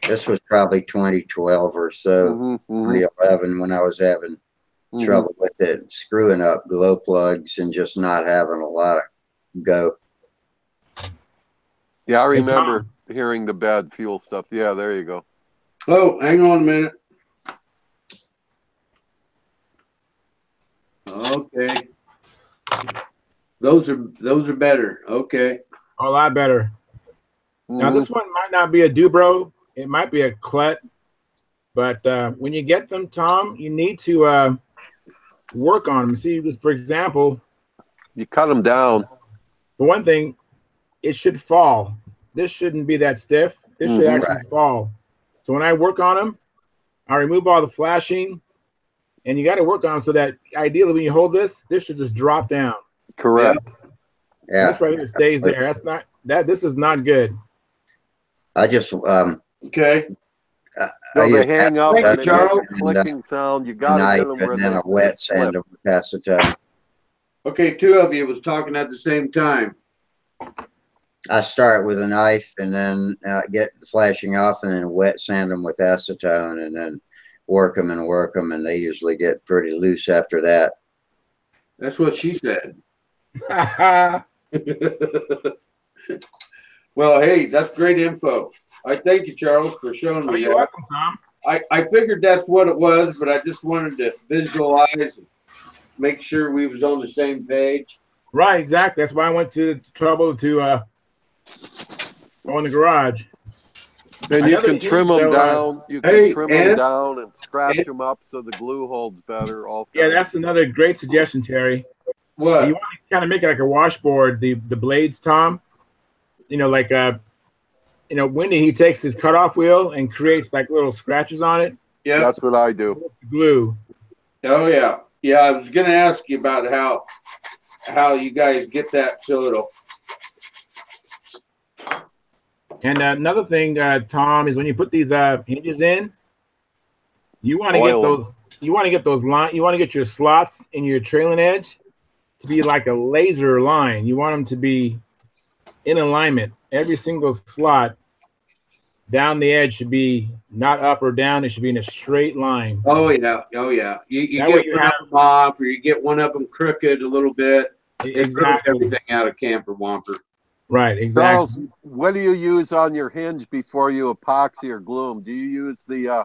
This was probably 2012 or so, 2011, when I was having trouble with it, screwing up glow plugs and just not having a lot of go. Yeah, I remember hearing the bad fuel stuff. Yeah, there you go. Oh, hang on a minute. Okay. Those are better. Okay. A lot better. Now this one might not be a Dubro. It might be a Clet. But when you get them, Tom, you need to work on them. See, for example, you cut them down. For one thing, it should fall. This shouldn't be that stiff. This should actually fall. So when I work on them, I remove all the flashing, and you got to work on them so that ideally when you hold this should just drop down. Correct. Yeah. This right here stays there. That's not that. This is not good. I just okay. They hang up and they make a clicking sound. You got to get them where and then a wet sand them with acetone. Okay, two of you was talking at the same time. I start with a knife and then get the flashing off and then wet sand them with acetone and then work them, and they usually get pretty loose after that. That's what she said. Well, hey, that's great info. I thank you, Charles, for showing me that. You're welcome, Tom. I figured that's what it was, but I just wanted to visualize and make sure we was on the same page. Right, exactly. That's why I went to the trouble to go in the garage. And you can trim them down. You can trim them down and scratch them up so the glue holds better. Yeah, that's another great suggestion, Terry. What? You want to kind of make it like a washboard, the blades, Tom. Like Wendy, he takes his cutoff wheel and creates like little scratches on it. Yeah, that's what I do. Glue. Oh yeah, yeah. I was gonna ask you about how you guys get that so it'll. And another thing, Tom, is when you put these hinges in, you want to get Oil 'em. those. You want to get those line. You want to get your slots in your trailing edge to be like a laser line. You want them to be in alignment. Every single slot down the edge should be not up or down. It should be in a straight line. Oh yeah, oh yeah. You That get way you one of them off, or you get one of them crooked a little bit. It throws Exactly. everything out of camper wamper. Right. Exactly. Charles, what do you use on your hinge before you epoxy or glue? Do you use the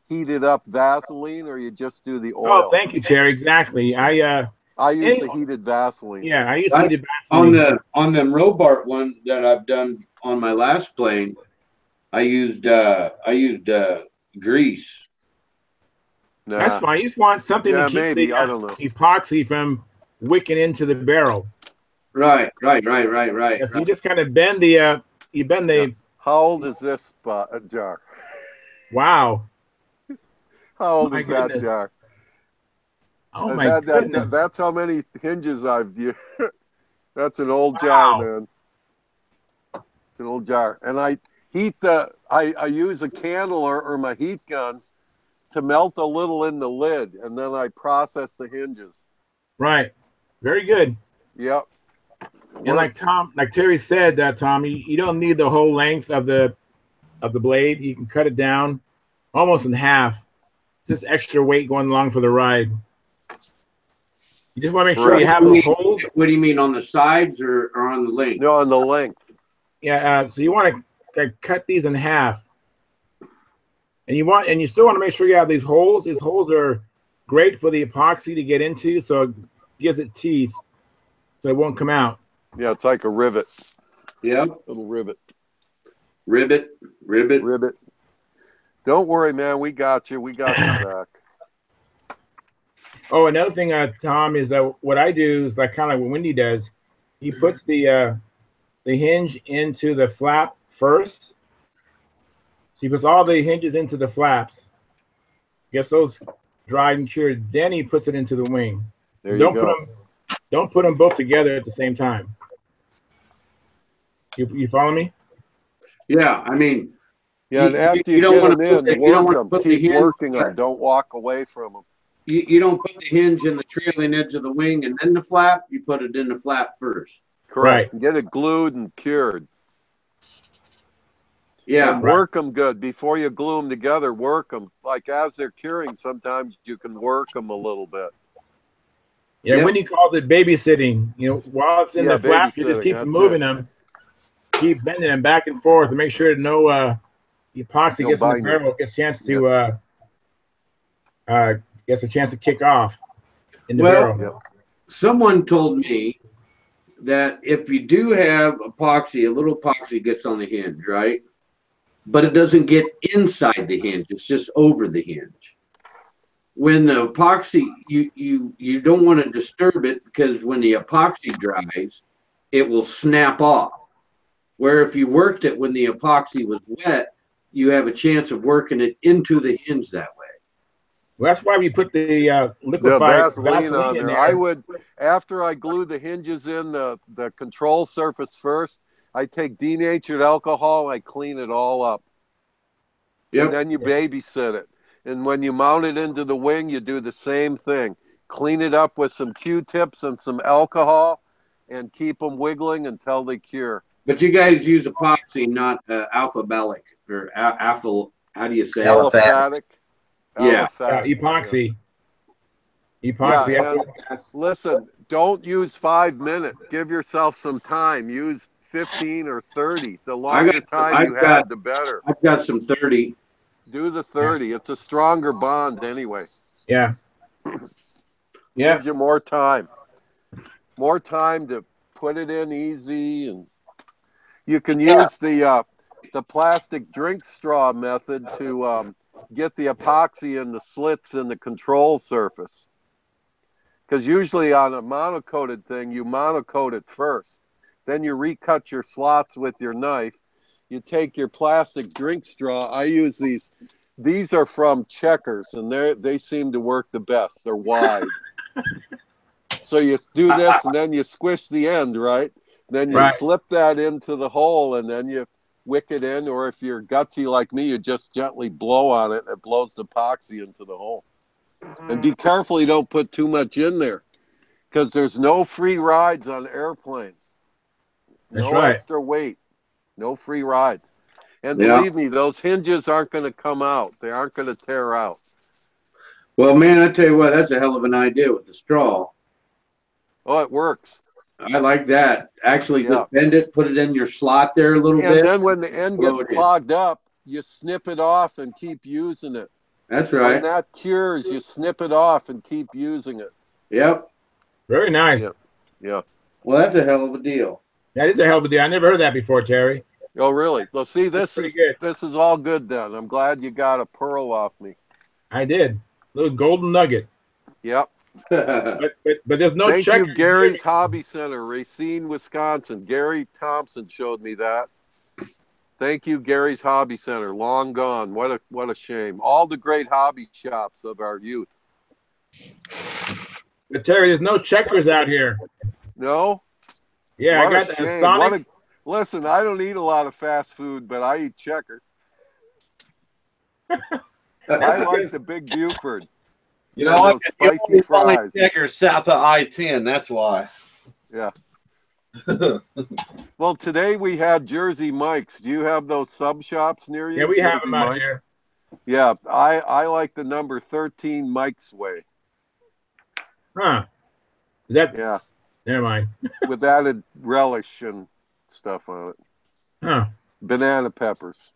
heated up Vaseline, or you just do the oil? Oh, thank you, Terry. Exactly. I use the heated Vaseline. Yeah, I use Right. heated Vaseline. On them Robart one that I've done on my last plane, I used grease. Nah. That's fine. You just want something Yeah, to keep maybe. the I don't know. epoxy from wicking into the barrel. Right. Yeah, so you just kind of bend the Yeah. How old is this jar? Wow. How old My is that goodness. jar? Oh my goodness. That's how many hinges I've used. That's an old jar, Wow. man. It's an old jar. And I heat I use a candle or my heat gun to melt a little in the lid, and then I process the hinges. Right. Very good. Yep. And like Terry said, Tom, you don't need the whole length of the blade. You can cut it down almost in half. Just extra weight going along for the ride. You just want to make sure you have those holes. What do you mean, on the sides or on the length? No, on the length. Yeah. So you want to cut these in half, and you still want to make sure you have these holes. These holes are great for the epoxy to get into, so it gives it teeth, so it won't come out. Yeah, it's like a rivet. Yeah. Little rivet. Rivet. Don't worry, man. We got you. We got you back. Oh, another thing, Tom, is that what I do is like kind of like what Wendy does. He puts the hinge into the flap first. So he puts all the hinges into the flaps, gets those dried and cured. Then he puts it into the wing. There you go. Don't put them both together at the same time. You follow me? Yeah, I mean. Yeah, and after you don't get want them in, work them. Keep working them. Don't walk away from them. You don't put the hinge in the trailing edge of the wing and then the flap. You put it in the flap first. Correct. Right. Get it glued and cured. Yeah. And work them good. Before you glue them together, work them. Like as they're curing, sometimes you can work them a little bit. Yeah, yep. Wendy calls it babysitting. While it's in the flap, you just keep moving them. Keep bending them back and forth to make sure no epoxy gets in the barrel, gets a chance to kick off in the barrel. Yep. Someone told me that if you do have epoxy, a little epoxy gets on the hinge, right? But it doesn't get inside the hinge; it's just over the hinge. When the epoxy, you don't want to disturb it, because when the epoxy dries, it will snap off. Where if you worked it when the epoxy was wet, you have a chance of working it into the hinge that way. Well, that's why we put the liquefied Vaseline on there. I would, after I glue the hinges in the control surface first, I take denatured alcohol, I clean it all up. Yep. And then you babysit it. And when you mount it into the wing, you do the same thing. Clean it up with some Q-tips and some alcohol, and keep them wiggling until they cure. But you guys use epoxy, not alphabelic or how do you say aliphatic? Yeah, epoxy. Epoxy. Yeah, listen, don't use 5 minutes. Give yourself some time. Use 15 or 30. The longer time you have, the better. I've got some 30. Do the 30. Yeah. It's a stronger bond anyway. Yeah. Yeah. Gives you more time. More time to put it in easy, and you can use the plastic drink straw method to get the epoxy in the slits in the control surface. Because usually on a monocoated thing, you monocoat it first. Then you recut your slots with your knife. You take your plastic drink straw. I use these. These are from Checkers, and they seem to work the best. They're wide. So you do this, and then you squish the end, right? Then you Right. slip that into the hole, and then you wick it in. Or if you're gutsy like me, you just gently blow on it. It blows the epoxy into the hole. And be careful you don't put too much in there, because there's no free rides on airplanes. That's No right. extra weight. No free rides. And Yeah. believe me, those hinges aren't going to come out. They aren't going to tear out. Well, man, I tell you what, that's a hell of an idea with the straw. Oh, it works. I like that. Actually, Yeah. just bend it, put it in your slot there a little And bit. then when the end Blow gets it in. clogged up, you snip it off and keep using it. That's When right. that cures, you snip it off and keep using it. Yep. Very nice. Yeah. Yeah. Well, that's a hell of a deal. That is a hell of a deal. I never heard that before, Terry. Oh, really? Well, see, this pretty is good. this is all good then. I'm glad you got a pearl off me. I did. Little golden nugget. Yep. But there's no Thank check. you, Gary's Hobby Center, Racine, Wisconsin. Gary Thompson showed me that. Thank you, Gary's Hobby Center. Long gone. What a shame. All the great hobby shops of our youth. But Terry, there's no checkers out here. No? Yeah, What I a got shame. Sonic. Listen, I don't eat a lot of fast food, but I eat Checkers. I like the Big Buford. You know what? Those spicy fries. Checkers south of I-10. That's why. Yeah. Well, today we had Jersey Mike's. Do you have those sub shops near you? Yeah, we have Jersey them out Mike's? here. Yeah, I like the number 13 Mike's Way. Huh. That's, Yeah. Never mind. With added relish and stuff on it. Huh. Banana peppers.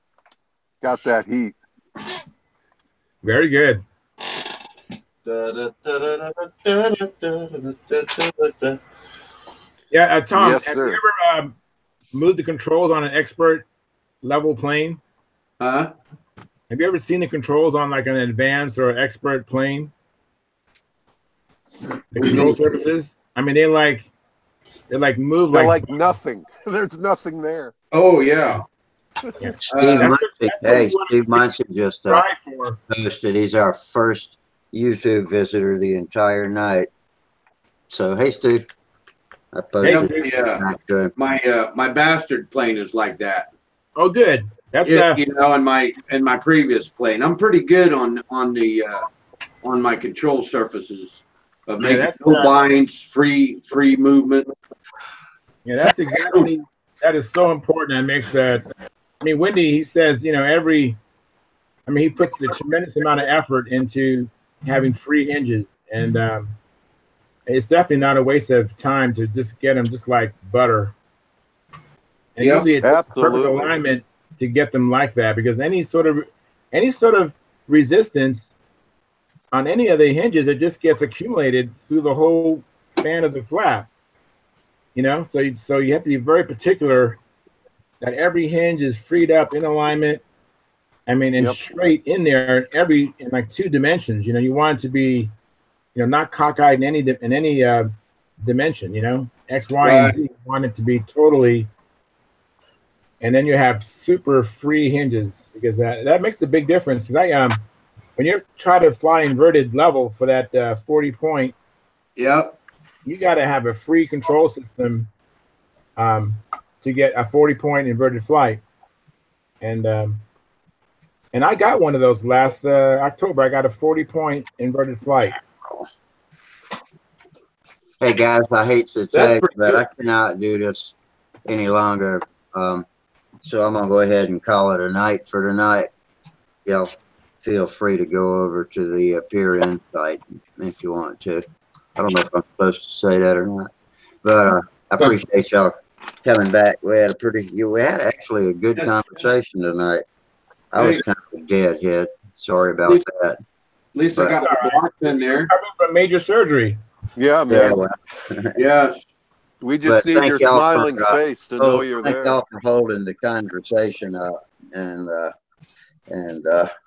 Got that heat. Very good. Yeah, Tom, Yes, have sir. you ever moved the controls on an expert level plane? Huh? Have you ever seen the controls on like an advanced or expert plane? The control surfaces? I mean, they like move They're like like nothing. There's nothing there. Oh, yeah. yeah. Steve that's Muncie. what Hey, you want Steve Muncie just try for. posted. He's our first YouTube visitor the entire night. So, hey, Steve. I posted. Steve. Yeah. back to him. My bastard plane is like that. Oh, good. That's You know, in my previous plane, I'm pretty good on my control surfaces of making that's, no binds, free movement. yeah, that's exactly, that is so important. That makes I mean, Wendy, he says, you know, he puts a tremendous amount of effort into having free hinges, and it's definitely not a waste of time to just get them just like butter. And Yeah, usually it's perfect absolutely. alignment to get them like that, because any sort of resistance on any of the hinges, it just gets accumulated through the whole span of the flap. You know, so you have to be very particular that every hinge is freed up in alignment. I mean, and Yep. straight in there, in like 2 dimensions. You know, you want it to be, you know, not cockeyed in any dimension. You know, X, Y, Right. and Z. You want it to be totally. And then you have super free hinges, because that makes a big difference. Because when you try to fly inverted level for that 40 point, Yep. you got to have a free control system to get a 40 point inverted flight. And I got one of those last October. I got a 40 point inverted flight. Hey, guys, I hate to That's tell you, pretty but good. I cannot do this any longer. So I'm going to go ahead and call it a night for tonight. Y'all feel free to go over to the Peer Insight if you want to. I don't know if I'm supposed to say that or not, but I appreciate y'all coming back. We had actually a good conversation tonight. I was kind of a deadhead. Sorry about that. At least I got my blocks in there. I went for major surgery. Yeah, man. Yeah, well, Yes. We just But need thank your y'all smiling for, face to know you're thank there. y'all for holding the conversation up, and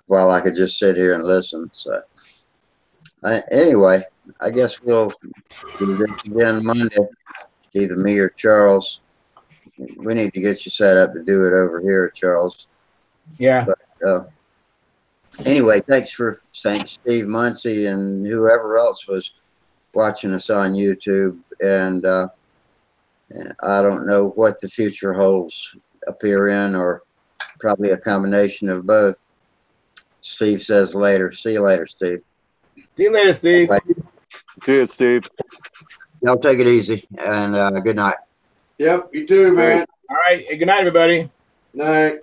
while I could just sit here and listen. So anyway, I guess we'll do this again Monday. Either me or Charles. We need to get you set up to do it over here, Charles. Yeah. But anyway, thanks Steve Muncie and whoever else was watching us on YouTube, and I don't know what the future holds up herein, or probably a combination of both. Steve says later. See you later, Steve. See you later, Steve. Bye. See you, Steve. Y'all take it easy, and good night. Yep, you too, man. All right. Hey, good night, everybody. Night.